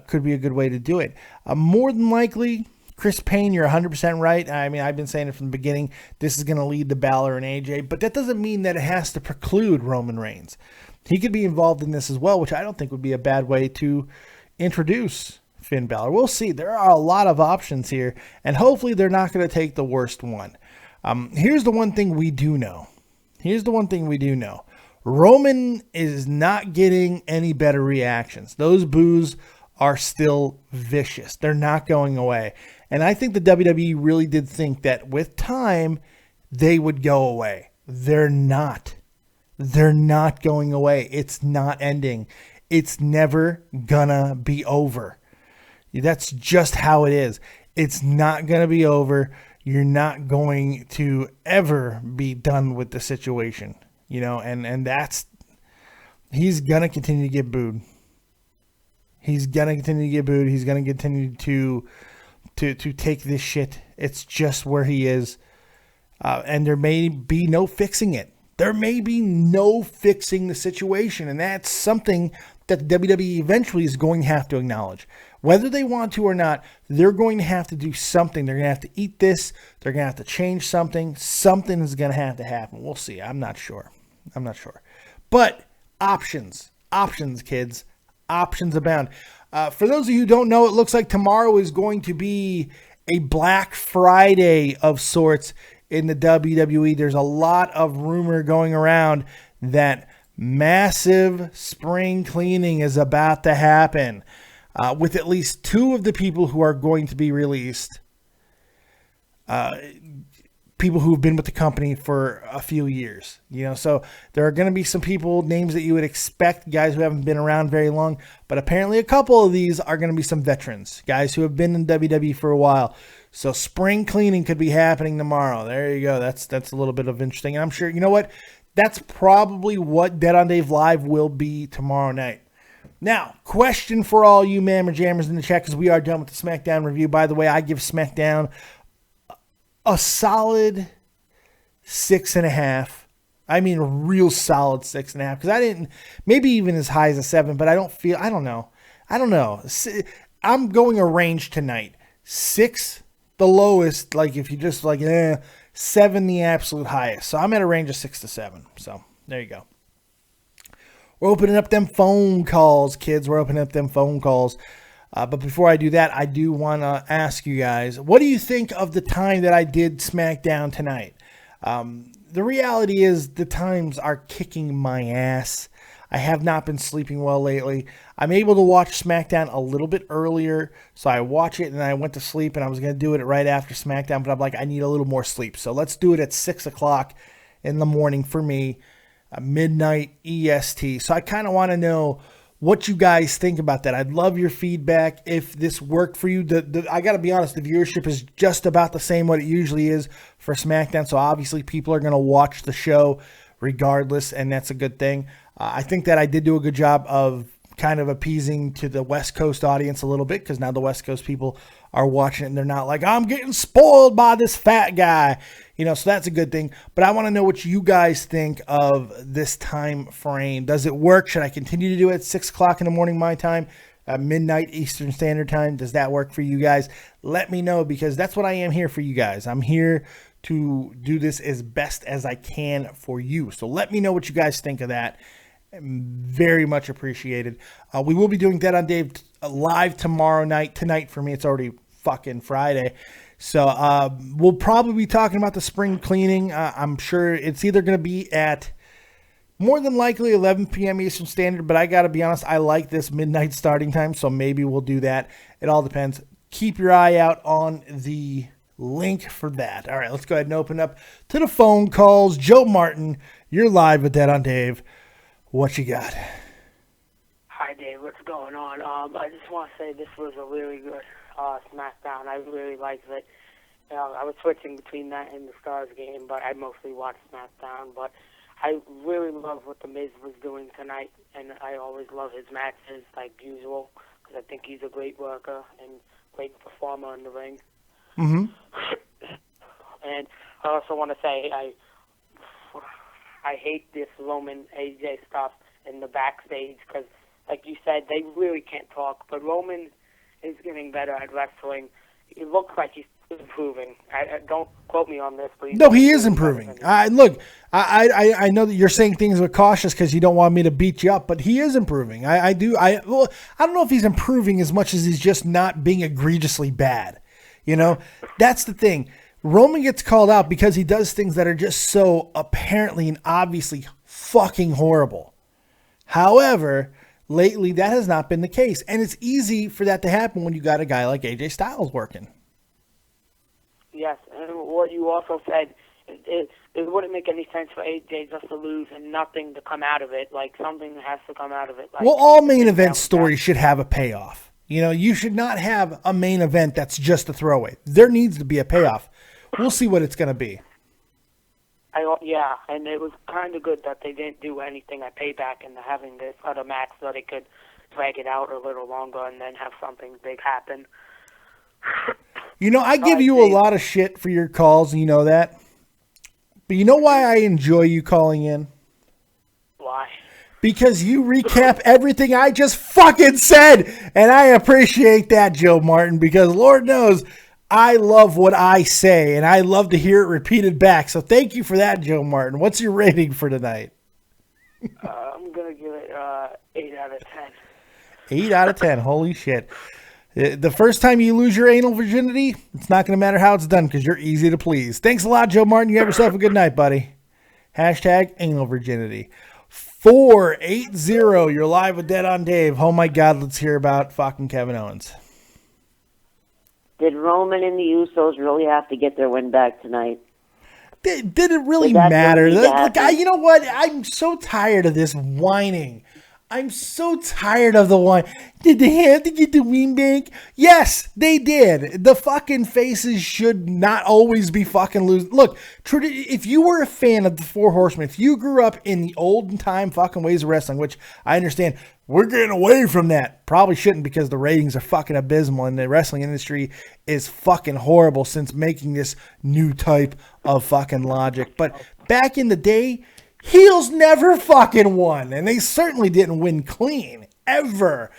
could be a good way to do it. More than likely, Chris Payne, you're 100% right. I mean, I've been saying it from the beginning. This is going to lead to Balor and AJ, but that doesn't mean that it has to preclude Roman Reigns. He could be involved in this as well, which I don't think would be a bad way to introduce Finn Balor. We'll see. There are a lot of options here, and hopefully they're not going to take the worst one. Here's the one thing we do know. Roman is not getting any better reactions. Those boos are still vicious. They're not going away. And I think the WWE really did think that with time, they would go away. They're not. They're not going away. It's not ending. It's never gonna be over. That's just how it is. It's not gonna be over. You're not going to ever be done with the situation, and that's, he's going to continue to get booed. He's going to continue to get booed. He's going to continue to take this shit. It's just where he is. And there may be no fixing it. There may be no fixing the situation. And that's something that the WWE eventually is going to have to acknowledge. Whether they want to or not, they're going to have to do something. They're going to have to eat this. They're going to have to change something. Something is going to have to happen. We'll see. I'm not sure. But options, kids. Options abound. For those of you who don't know, it looks like tomorrow is going to be a Black Friday of sorts in the WWE. There's a lot of rumor going around that massive spring cleaning is about to happen. With at least two of the people who are going to be released, people who've been with the company for a few years, so there are going to be some people, names that you would expect, guys who haven't been around very long, but apparently a couple of these are going to be some veterans, guys who have been in WWE for a while. So spring cleaning could be happening tomorrow. There you go. That's a little bit of interesting. And I'm sure, that's probably what Dead on Dave Live will be tomorrow night. Now, question for all you Mammer Jammers in the chat, because we are done with the SmackDown review. By the way, I give SmackDown a solid 6.5. I mean, a real solid 6.5, because I didn't, maybe even as high as a 7, but I don't know. I'm going a range tonight. 6, the lowest, like if you just 7, the absolute highest. So I'm at a range of 6 to 7. So there you go. We're opening up them phone calls, kids. We're opening up them phone calls. But before I do that, I do want to ask you guys, what do you think of the time that I did SmackDown tonight? the reality is the times are kicking my ass. I have not been sleeping well lately. I'm able to watch SmackDown a little bit earlier, so I watch it and I went to sleep, and I was going to do it right after SmackDown, but I'm like, I need a little more sleep. So let's do it at 6 o'clock in the morning for me, midnight EST. So I kind of want to know what you guys think about that. I'd love your feedback if this worked for you. I got to be honest, the viewership is just about the same what it usually is for SmackDown, so obviously people are going to watch the show regardless, and that's a good thing. I think that I did do a good job of kind of appeasing to the West Coast audience a little bit, because now the West Coast people are watching it and they're not like, I'm getting spoiled by this fat guy, so that's a good thing. But I want to know what you guys think of this time frame. Does it work? Should I continue to do it at 6 o'clock in the morning my time, midnight Eastern Standard Time? Does that work for you guys? Let me know, because that's what I am here for you guys. I'm here to do this as best as I can for you. So let me know what you guys think of that. Very much appreciated. We will be doing Dead on Dave live tomorrow night. Tonight for me, it's already fucking Friday. So we'll probably be talking about the spring cleaning. I'm sure it's either going to be at more than likely 11 p.m. Eastern Standard, but I got to be honest, I like this midnight starting time, so maybe we'll do that. It all depends. Keep your eye out on the link for that. All right, let's go ahead and open up to the phone calls. Joe Martin, you're live with Dead on Dave. What you got? Hi, Dave. What's going on? I just want to say this was a really good SmackDown. I really liked it. I was switching between that and the Stars game, but I mostly watched SmackDown. But I really love what The Miz was doing tonight, and I always love his matches like usual, because I think he's a great worker and great performer in the ring. Mm-hmm. And I also want to say I hate this Roman AJ stuff in the backstage, because, like you said, they really can't talk. But Roman is getting better at wrestling. It looks like he's improving. I don't quote me on this, please. No, he is improving. Look, I know that you're saying things with cautious because you don't want me to beat you up, but he is improving. I don't know if he's improving as much as he's just not being egregiously bad. That's the thing. Roman gets called out because he does things that are just so apparently and obviously fucking horrible. However, lately that has not been the case. And it's easy for that to happen when you got a guy like AJ Styles working. Yes, and what you also said, it wouldn't make any sense for AJ just to lose and nothing to come out of it. Like, something has to come out of it. Well, all main event stories should have a payoff. You should not have a main event that's just a throwaway. There needs to be a payoff. We'll see what it's going to be. Yeah, and it was kind of good that they didn't do anything at Payback and having this other match so they could drag it out a little longer and then have something big happen. I give you a lot of shit for your calls, you know that. But you know why I enjoy you calling in? Why? Because you recap everything I just fucking said. And I appreciate that, Joe Martin, because Lord knows I love what I say, and I love to hear it repeated back. So thank you for that, Joe Martin. What's your rating for tonight? I'm going to give it 8 out of 10. 8 out of 10. Holy shit. The first time you lose your anal virginity, it's not going to matter how it's done because you're easy to please. Thanks a lot, Joe Martin. You have yourself a good night, buddy. Hashtag anal virginity. 480, you're live with Dead on Dave. Oh my God, let's hear about fucking Kevin Owens. Did Roman and the Usos really have to get their win back tonight? Did it really matter? Look, you know what? I'm so tired of this whining. I'm so tired of the whine. Did they have to get the win back? Yes, they did. The fucking faces should not always be fucking losing. Look, if you were a fan of the Four Horsemen, if you grew up in the olden time fucking ways of wrestling, which I understand, we're getting away from that. Probably shouldn't, because the ratings are fucking abysmal and the wrestling industry is fucking horrible since making this new type of fucking logic. But back in the day, heels never fucking won, and they certainly didn't win clean, ever.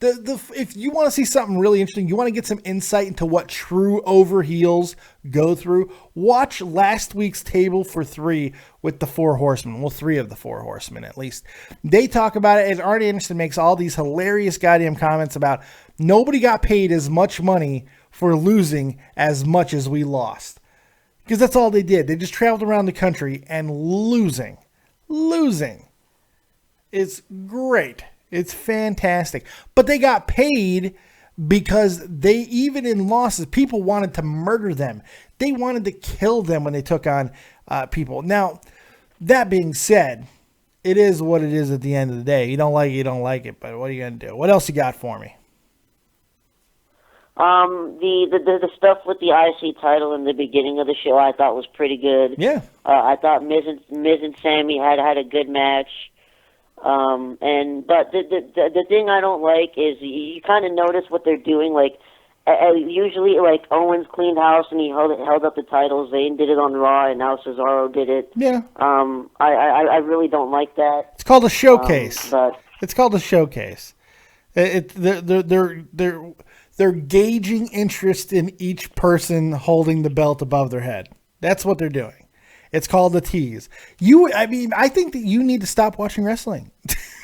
If you want to see something really interesting, you want to get some insight into what true over heels go through, watch last week's Table for Three with the Four Horsemen. Well, 3 of the Four Horsemen, at least. They talk about it, and Arnie Anderson makes all these hilarious goddamn comments about nobody got paid as much money for losing as much as we lost. Because that's all they did. They just traveled around the country and losing. It's great. It's fantastic. But they got paid because they, even in losses, people wanted to murder them. They wanted to kill them when they took on people. Now, that being said, it is what it is at the end of the day. You don't like it, you don't like it, but what are you going to do? What else you got for me? The stuff with the IC title in the beginning of the show I thought was pretty good. Yeah. I thought Miz and Sami had a good match. But the thing I don't like is you kind of notice what they're doing. Like usually, like Owens cleaned house and he held up the titles. Zayn did it on Raw, and now Cesaro did it. Yeah. I really don't like that. It's called a showcase. But it's called a showcase. They're gauging interest in each person holding the belt above their head. That's what they're doing. It's called the tease. I think that you need to stop watching wrestling.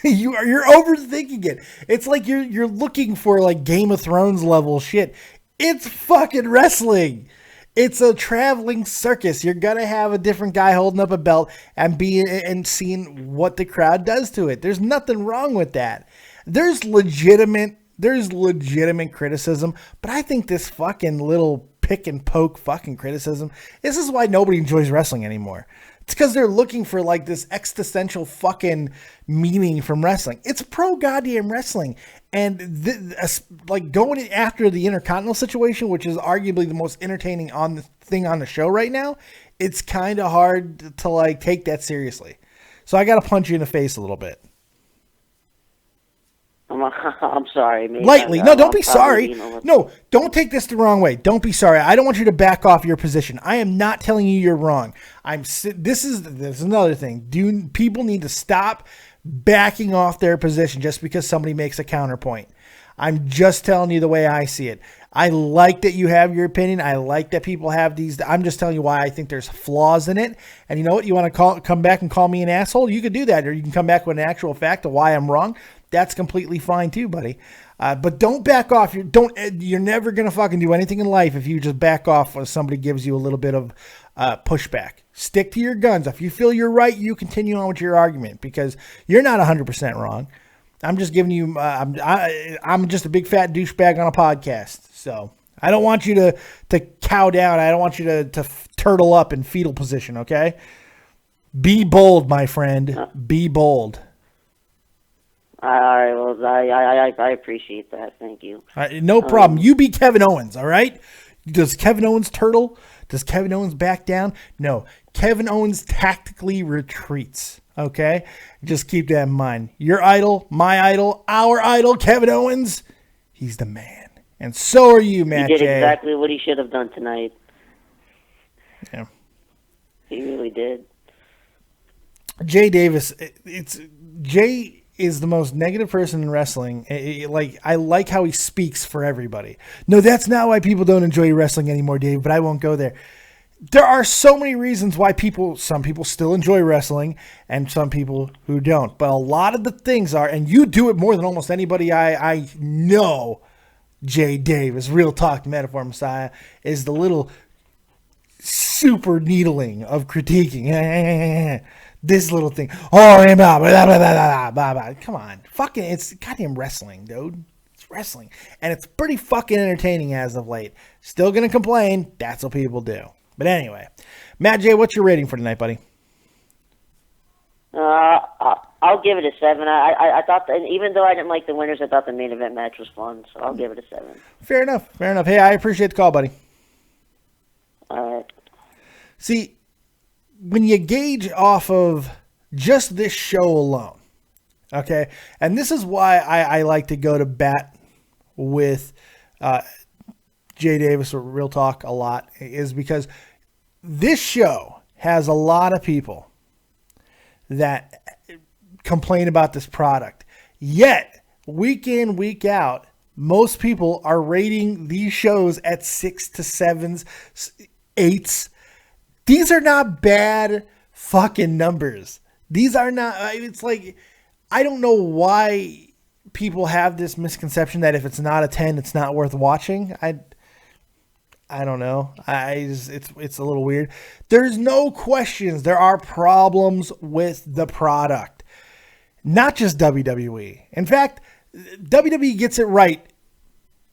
You're overthinking it. It's like you're looking for like Game of Thrones level shit. It's fucking wrestling. It's a traveling circus. You're gonna have a different guy holding up a belt and seeing what the crowd does to it. There's nothing wrong with that. There's legitimate criticism, but I think this fucking little pick and poke fucking criticism, this is why nobody enjoys wrestling anymore. It's because they're looking for like this existential fucking meaning from wrestling. It's pro goddamn wrestling. And like going after the Intercontinental situation, which is arguably the most entertaining thing on the show right now, it's kind of hard to like take that seriously. So I got to punch you in the face a little bit. I'm sorry, man. Lightly. No, don't be sorry. No, don't take this the wrong way. Don't be sorry. I don't want you to back off your position. I am not telling you you're wrong. This is another thing. People need to stop backing off their position just because somebody makes a counterpoint. I'm just telling you the way I see it. I like that you have your opinion. I like that people have these. I'm just telling you why I think there's flaws in it. And you know what? You want to come back and call me an asshole? You could do that, or you can come back with an actual fact of why I'm wrong. That's completely fine too, buddy. But don't back off. You're never gonna fucking do anything in life if you just back off when somebody gives you a little bit of pushback. Stick to your guns. If you feel you're right, you continue on with your argument because you're not 100% wrong. I'm just giving you. I'm just a big fat douchebag on a podcast, so I don't want you to cow down. I don't want you to turtle up in fetal position. Okay, be bold, my friend. Be bold. All right, well, I appreciate that. Thank you. No problem. You be Kevin Owens, all right? Does Kevin Owens turtle? Does Kevin Owens back down? No. Kevin Owens tactically retreats, okay? Just keep that in mind. Your idol, my idol, our idol, Kevin Owens, he's the man. And so are you, Matt He did J. exactly what he should have done tonight. Yeah. He really did. Jay Davis, Jay is the most negative person in wrestling. I like how he speaks for everybody. No, that's not why people don't enjoy wrestling anymore, Dave, but I won't go there. There are so many reasons why some people still enjoy wrestling and some people who don't. But a lot of the things are, and you do it more than almost anybody I know, Jay Davis, Real Talk Metaphor Messiah, is the little super needling of critiquing. This little thing. Oh, blah, blah, blah, blah, blah. Come on. Fucking, it's goddamn wrestling, dude. It's wrestling. And it's pretty fucking entertaining as of late. Still going to complain. That's what people do. But anyway. Matt J, what's your rating for tonight, buddy? I'll give it a 7. I thought that, even though I didn't like the winners, I thought the main event match was fun. So I'll give it a 7. Fair enough. Hey, I appreciate the call, buddy. All right. See, when you gauge off of just this show alone, okay, and this is why I like to go to bat with Jay Davis or Real Talk a lot, is because this show has a lot of people that complain about this product. Yet, week in, week out, most people are rating these shows at 6 to 7s, 8s. These are not bad fucking numbers. These are not, it's like, I don't know why people have this misconception that if it's not a 10, it's not worth watching. I don't know. It's a little weird. There's no questions. There are problems with the product. Not just WWE. In fact, WWE gets it right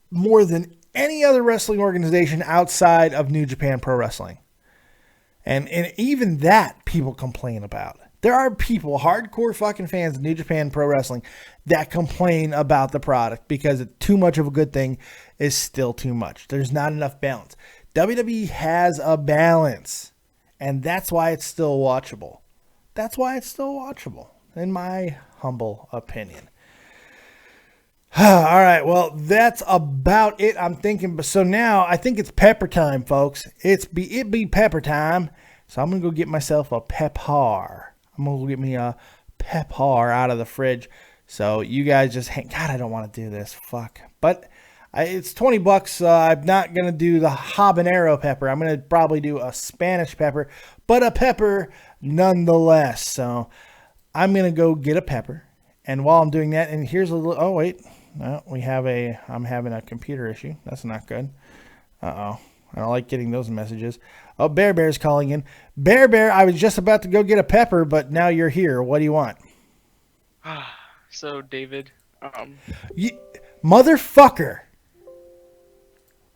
more than any other wrestling organization outside of New Japan Pro Wrestling. And even that people complain about. There are people, hardcore fucking fans of New Japan Pro Wrestling, that complain about the product because too much of a good thing is still too much. There's not enough balance. WWE has a balance, and that's why it's still watchable. That's why it's still watchable, in my humble opinion. All right, well, that's about it, I'm thinking. But so now I think it's pepper time, folks. It be pepper time. So I'm going to go get myself a pepper. I'm going to get me a pepper out of the fridge. So you guys just hang. God, I don't want to do this. Fuck. But it's $20. I'm not going to do the habanero pepper. I'm going to probably do a Spanish pepper, but a pepper nonetheless. So I'm going to go get a pepper. And while I'm doing that, and here's a little, oh, wait. No, I'm having a computer issue. That's not good. Uh-oh. I don't like getting those messages. Oh, Bear's calling in. Bear, I was just about to go get a pepper, but now you're here. What do you want? So, David, motherfucker.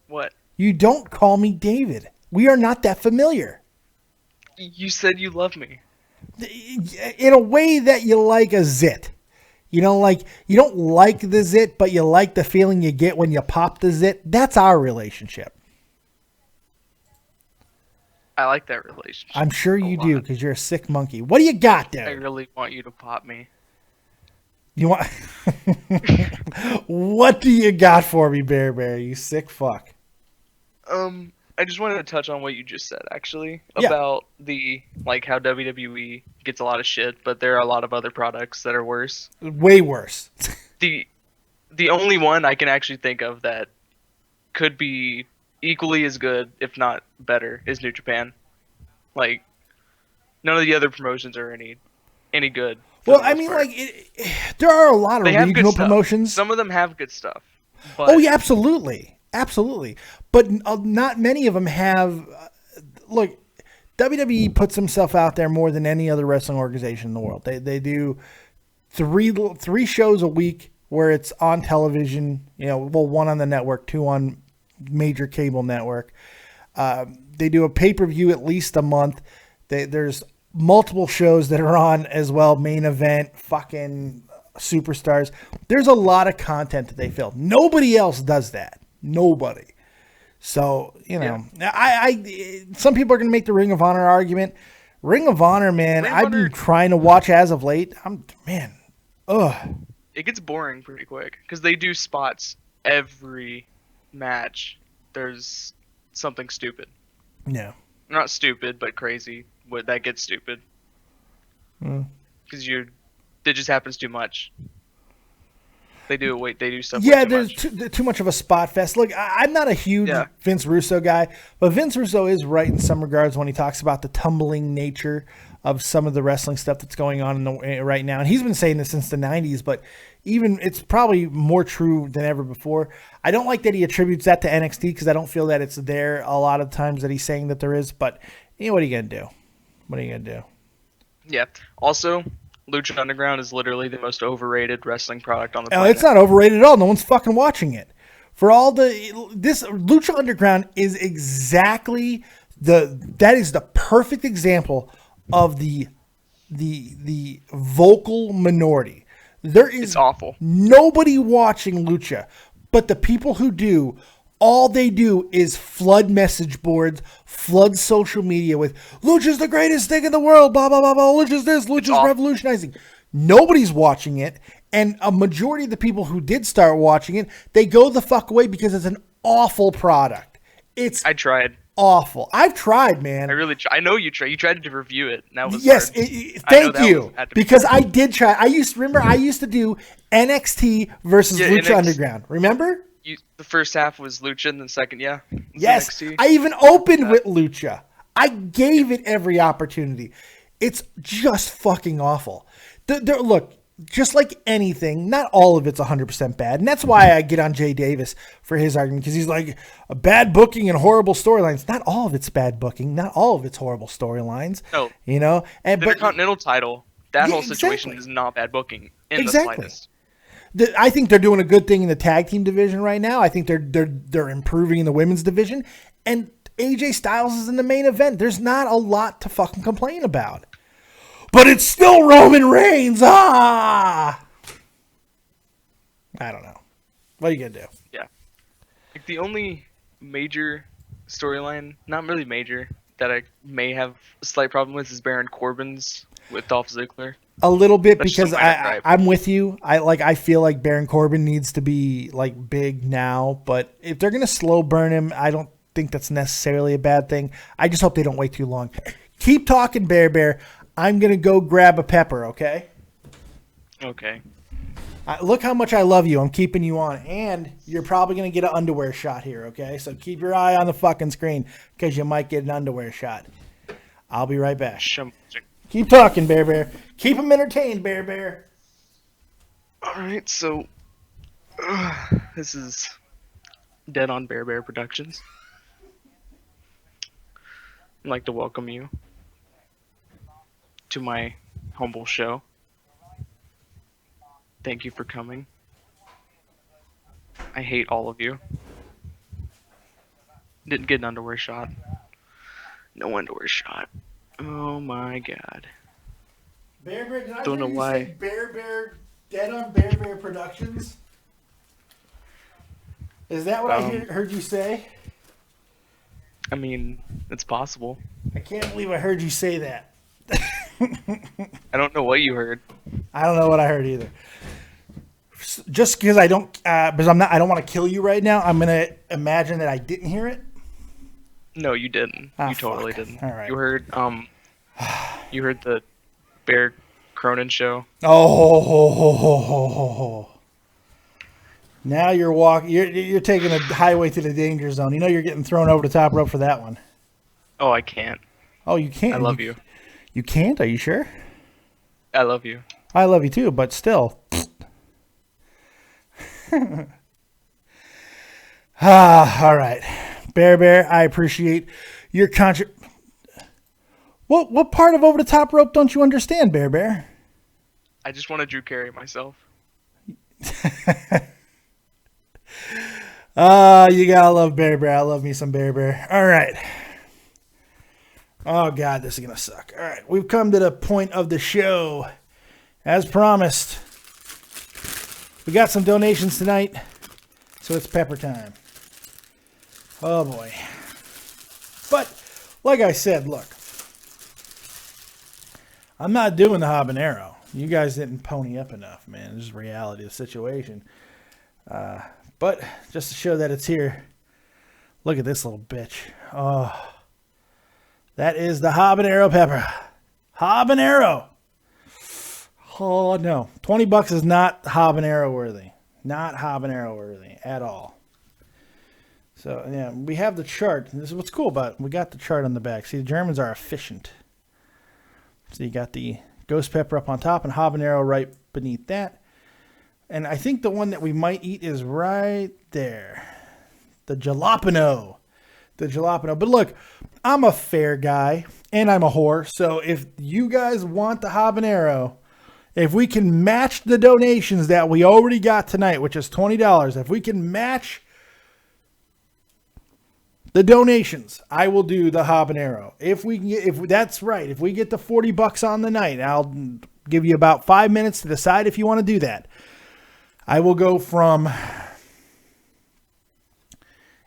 What? You don't call me David. We are not that familiar. You said you love me. In a way that you like a zit. You know, like, you don't like the zit, but you like the feeling you get when you pop the zit. That's our relationship. I like that relationship. I'm sure you do, because you're a sick monkey. What do you got there? I really want you to pop me. You want? What do you got for me, Bear? You sick fuck. I just wanted to touch on what you just said, actually, Yeah. about how WWE gets a lot of shit, but there are a lot of other products that are worse. Way worse. The only one I can actually think of that could be equally as good, if not better, is New Japan. Like, none of the other promotions are any good. Well, I mean, there are a lot of They have good regional stuff. promotions. Some of them have good stuff. But Oh, yeah, absolutely. But not many of them have. Look, WWE puts himself out there more than any other wrestling organization in the world. They do three shows a week where it's on television. You know, well, one on the network, two on major cable network. They do a pay-per-view at least a month. There's multiple shows that are on as well. Main event, fucking superstars. There's a lot of content that they film. Nobody else does that. Nobody. So, you know, I some people are going to make the Ring of Honor argument. Ring of Honor, man, I've been trying to watch as of late. It gets boring pretty quick because they do spots every match. There's something stupid. Yeah. Not stupid, but crazy. That gets stupid. Because it just happens too much. They do stuff. Yeah, way too there's much. too much of a spot fest. Look, I'm not a huge Vince Russo guy, but Vince Russo is right in some regards when he talks about the tumbling nature of some of the wrestling stuff that's going on right now. And he's been saying this since the 90s, but even it's probably more true than ever before. I don't like that he attributes that to NXT because I don't feel that it's there a lot of times that he's saying that there is. But you know, what are you going to do? What are you going to do? Yeah. Also, Lucha Underground is literally the most overrated wrestling product on the planet. No, it's not overrated at all. No one's fucking watching it. This Lucha Underground is exactly that is the perfect example of the vocal minority. There is It's awful. Nobody watching Lucha, but the people who do, all they do is flood message boards, flood social media with Lucha's the greatest thing in the world, blah, blah, blah, blah, Lucha's this, Lucha's revolutionizing. Nobody's watching it, and a majority of the people who did start watching it, they go the fuck away because it's an awful product. I tried. Awful. I've tried, man. I really tried. I know you tried. You tried to review it. And that was yes. hard. Thank you. Because I did try. I used to do NXT versus Lucha Underground. Remember? The first half was Lucha, and the second, yes. NXT. I even opened with Lucha. I gave it every opportunity. It's just fucking awful. Look, just like anything, not all of it's 100% bad. And that's why I get on Jay Davis for his argument, because he's like, a bad booking and horrible storylines. Not all of it's bad booking. Not all of it's horrible storylines. No. You know? And, the but Intercontinental title, that Yeah, whole situation exactly. is not bad booking in Exactly. the slightest. I think they're doing a good thing in the tag team division right now. I think they're improving in the women's division. And AJ Styles is in the main event. There's not a lot to fucking complain about. But it's still Roman Reigns. I don't know. What are you going to do? Yeah. Like the only major storyline, not really major, that I may have a slight problem with is Baron Corbin's with Dolph Ziggler. A little bit, That's because just a minor gripe. I'm with you. I feel like Baron Corbin needs to be like big now, but if they're gonna slow burn him, I don't think that's necessarily a bad thing. I just hope they don't wait too long. Keep talking, Bear. I'm gonna go grab a pepper. Okay. Okay. Look how much I love you. I'm keeping you on, and you're probably gonna get an underwear shot here. Okay, so keep your eye on the fucking screen because you might get an underwear shot. I'll be right back. Keep talking, Bear. Keep them entertained, Bear. Alright, so this is Dead on Bear Productions. I'd like to welcome you to my humble show. Thank you for coming. I hate all of you. Didn't get an underwear shot. No underwear shot. Oh my god. Bear, did I Don't hear know you why. say Bear, Dead on Bear Productions? Is that what I heard you say? I mean, it's possible. I can't believe I heard you say that. I don't know what you heard. I don't know what I heard either. Just because I don't want to kill you right now. I'm gonna imagine that I didn't hear it. No, you didn't. Ah, You totally fuck. didn't. All right. You heard the Bear Cronin show. Oh. Now you're taking a highway to the danger zone. You know you're getting thrown over the top rope for that one. Oh, I can't. Oh, you can't. I love you. You can't? Are you sure? I love you. I love you too, but still. All right. Bear, I appreciate your What part of over the top rope don't you understand, Bear? I just want to Drew Carey myself. You gotta love Bear. I love me some Bear. All right. Oh, God, this is going to suck. All right, we've come to the point of the show. As promised, we got some donations tonight, so it's pepper time. Oh, boy. But, like I said, look. I'm not doing the habanero. You guys didn't pony up enough, man. This is reality of the situation. But, just to show that it's here, look at this little bitch. Oh. That is the habanero pepper. Habanero. Oh, no. $20 is not habanero worthy. Not habanero worthy at all. So, yeah, we have the chart. This is what's cool about it. We got the chart on the back. See, the Germans are efficient. So you got the ghost pepper up on top and habanero right beneath that. And I think the one that we might eat is right there. The jalapeno. The jalapeno. But look, I'm a fair guy and I'm a whore. So if you guys want the habanero, if we can match the donations that we already got tonight, which is $20, if we can match the donations, I will do the habanero. If we get the $40 on the night, I'll give you about 5 minutes to decide if you want to do that. I will go from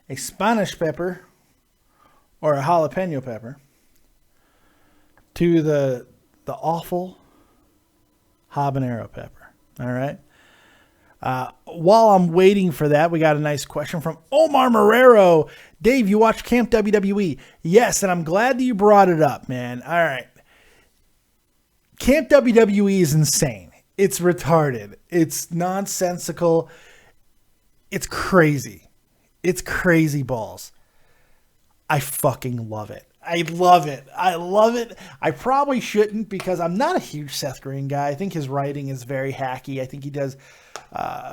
a Spanish pepper or a jalapeno pepper to the awful habanero pepper. All right. While I'm waiting for that, we got a nice question from Omar Marrero. Dave, you watch Camp WWE? Yes, and I'm glad that you brought it up, man. All right. Camp WWE is insane. It's retarded. It's nonsensical. It's crazy. It's crazy balls. I fucking love it. I love it. I love it. I probably shouldn't because I'm not a huge Seth Green guy. I think his writing is very hacky. I think he does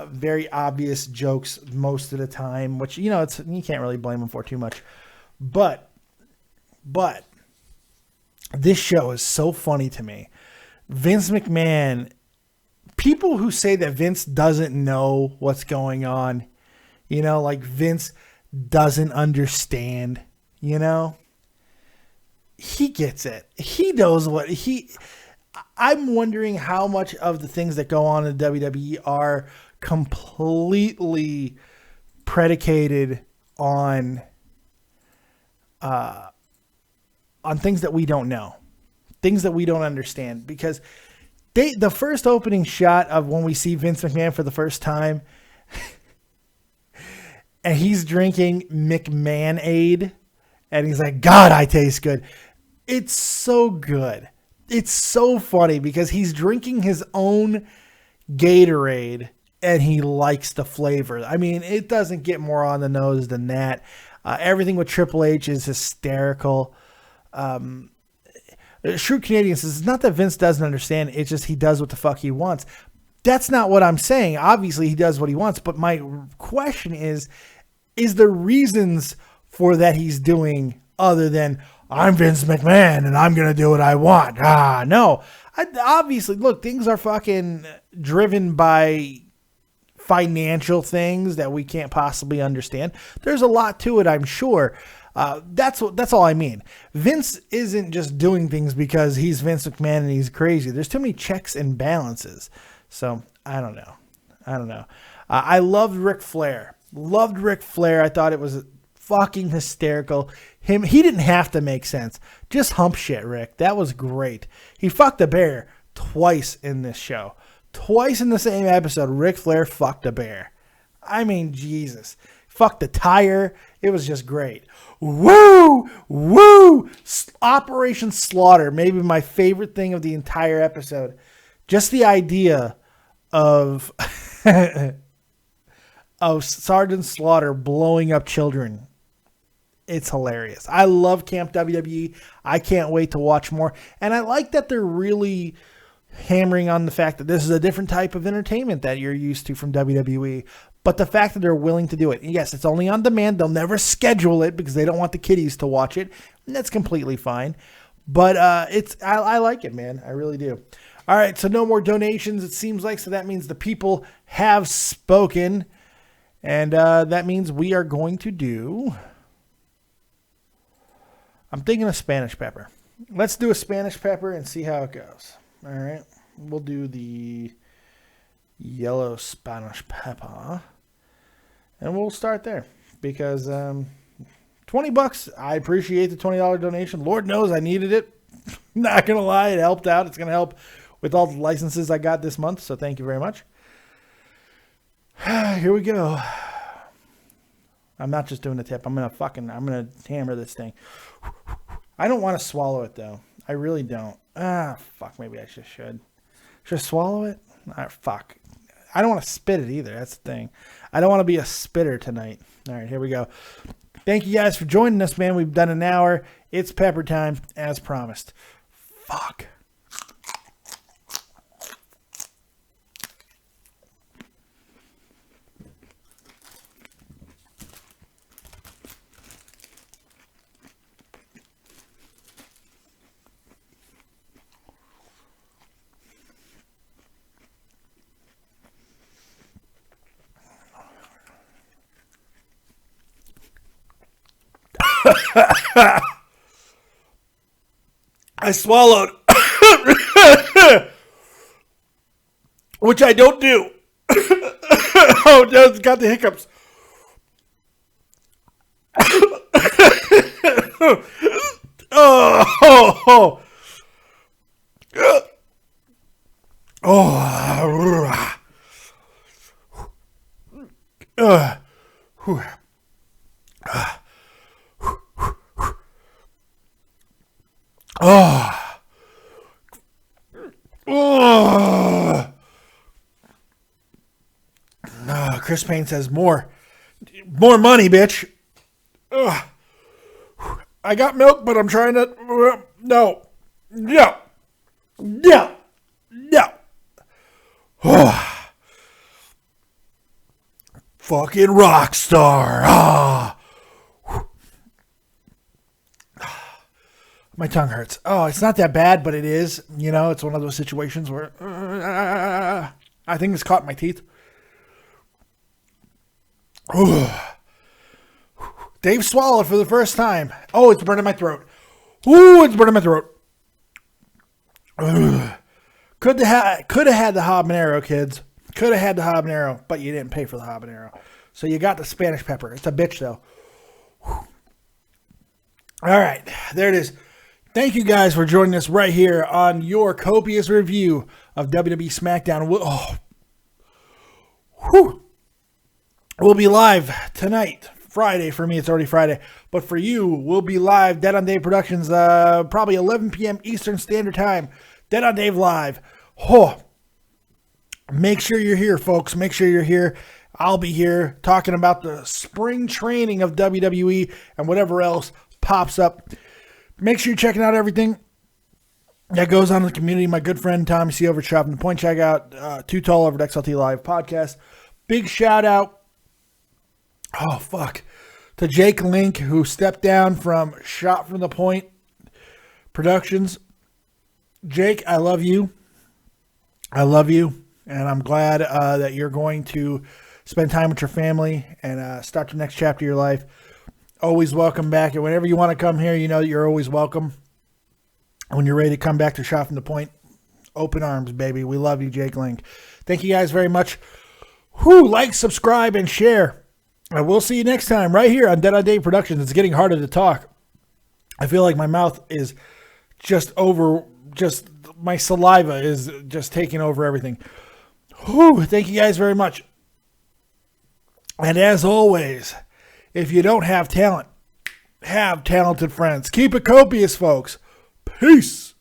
very obvious jokes most of the time, which, you can't really blame him for too much. But this show is so funny to me. Vince McMahon, people who say that Vince doesn't know what's going on, like Vince doesn't understand, he gets it. He knows I'm wondering how much of the things that go on in WWE are completely predicated on things that we don't know, things that we don't understand. Because the first opening shot of when we see Vince McMahon for the first time, and he's drinking McMahon-Aid, and he's like, God, I taste good. It's so good. It's so funny because he's drinking his own Gatorade and he likes the flavor. I mean, it doesn't get more on the nose than that. Everything with Triple H is hysterical. Shrewd Canadian says, it's not that Vince doesn't understand. It's just he does what the fuck he wants. That's not what I'm saying. Obviously, he does what he wants. But my question is there reasons for that he's doing other than, I'm Vince McMahon and I'm going to do what I want? No. Obviously, look, things are fucking driven by financial things that we can't possibly understand. There's a lot to it, I'm sure. That's all I mean. Vince isn't just doing things because he's Vince McMahon and he's crazy. There's too many checks and balances. So I don't know. I loved Ric Flair. I thought it was fucking hysterical. He didn't have to make sense. Just hump shit, Rick. That was great. He fucked a bear twice in this show. Twice in the same episode, Ric Flair fucked a bear. I mean, Jesus. Fucked the tire. It was just great. Woo! Woo! Operation Slaughter. Maybe my favorite thing of the entire episode. Just the idea of Sergeant Slaughter blowing up children. It's hilarious. I love Camp WWE. I can't wait to watch more. And I like that they're really hammering on the fact that this is a different type of entertainment that you're used to from WWE. But the fact that they're willing to do it. Yes, it's only on demand. They'll never schedule it because they don't want the kiddies to watch it. And that's completely fine. But I like it, man. I really do. All right, so no more donations, it seems like. So that means the people have spoken. And that means we are going to do... I'm thinking of Spanish pepper. Let's do a Spanish pepper and see how it goes. All right. We'll do the yellow Spanish pepper. And we'll start there. Because $20, I appreciate the $20 donation. Lord knows I needed it. Not going to lie, it helped out. It's going to help with all the licenses I got this month. So thank you very much. Here we go. I'm not just doing the tip. I'm going to hammer this thing. I don't want to swallow it, though. I really don't. Fuck, maybe I just should. Should I swallow it? Fuck. I don't want to spit it either. That's the thing. I don't want to be a spitter tonight. All right, here we go. Thank you guys for joining us, man. We've done an hour. It's pepper time, as promised. Fuck. I swallowed, which I don't do. Oh, no, it's got the hiccups. Oh. Chris Payne says more money, bitch. I got milk, but I'm trying to. No. No. No. No. Fucking rock star. Ah. My tongue hurts. Oh, it's not that bad, but it is. You know, it's one of those situations where I think it's caught in my teeth. Dave swallowed for the first time. Oh, it's burning my throat. Ooh, it's burning my throat. Could have had the habanero, kids. Could have had the habanero, but you didn't pay for the habanero. So you got the Spanish pepper. It's a bitch, though. All right, there it is. Thank you guys for joining us right here on your copious review of WWE SmackDown. We'll be live tonight, Friday. For me, it's already Friday. But for you, we'll be live, Dead on Dave Productions, probably 11 p.m. Eastern Standard Time. Dead on Dave Live. Make sure you're here, folks. Make sure you're here. I'll be here talking about the spring training of WWE and whatever else pops up. Make sure you're checking out everything that goes on in the community. My good friend Tommy C over at Shopping the Point. Check out Too Tall over at XLT Live Podcast. Big shout out. To Jake Link, who stepped down from Shot from the Point Productions. Jake, I love you. I love you. And I'm glad that you're going to spend time with your family and start the next chapter of your life. Always welcome back. And whenever you want to come here, you know that you're always welcome. When you're ready to come back to Shot from the Point, open arms, baby. We love you, Jake Link. Thank you guys very much. Like, subscribe, and share. And we'll see you next time right here on Dead on Dave Productions. It's getting harder to talk. I feel like my mouth is my saliva is just taking over everything. Thank you guys very much. And as always, if you don't have talent, have talented friends. Keep it copious, folks. Peace.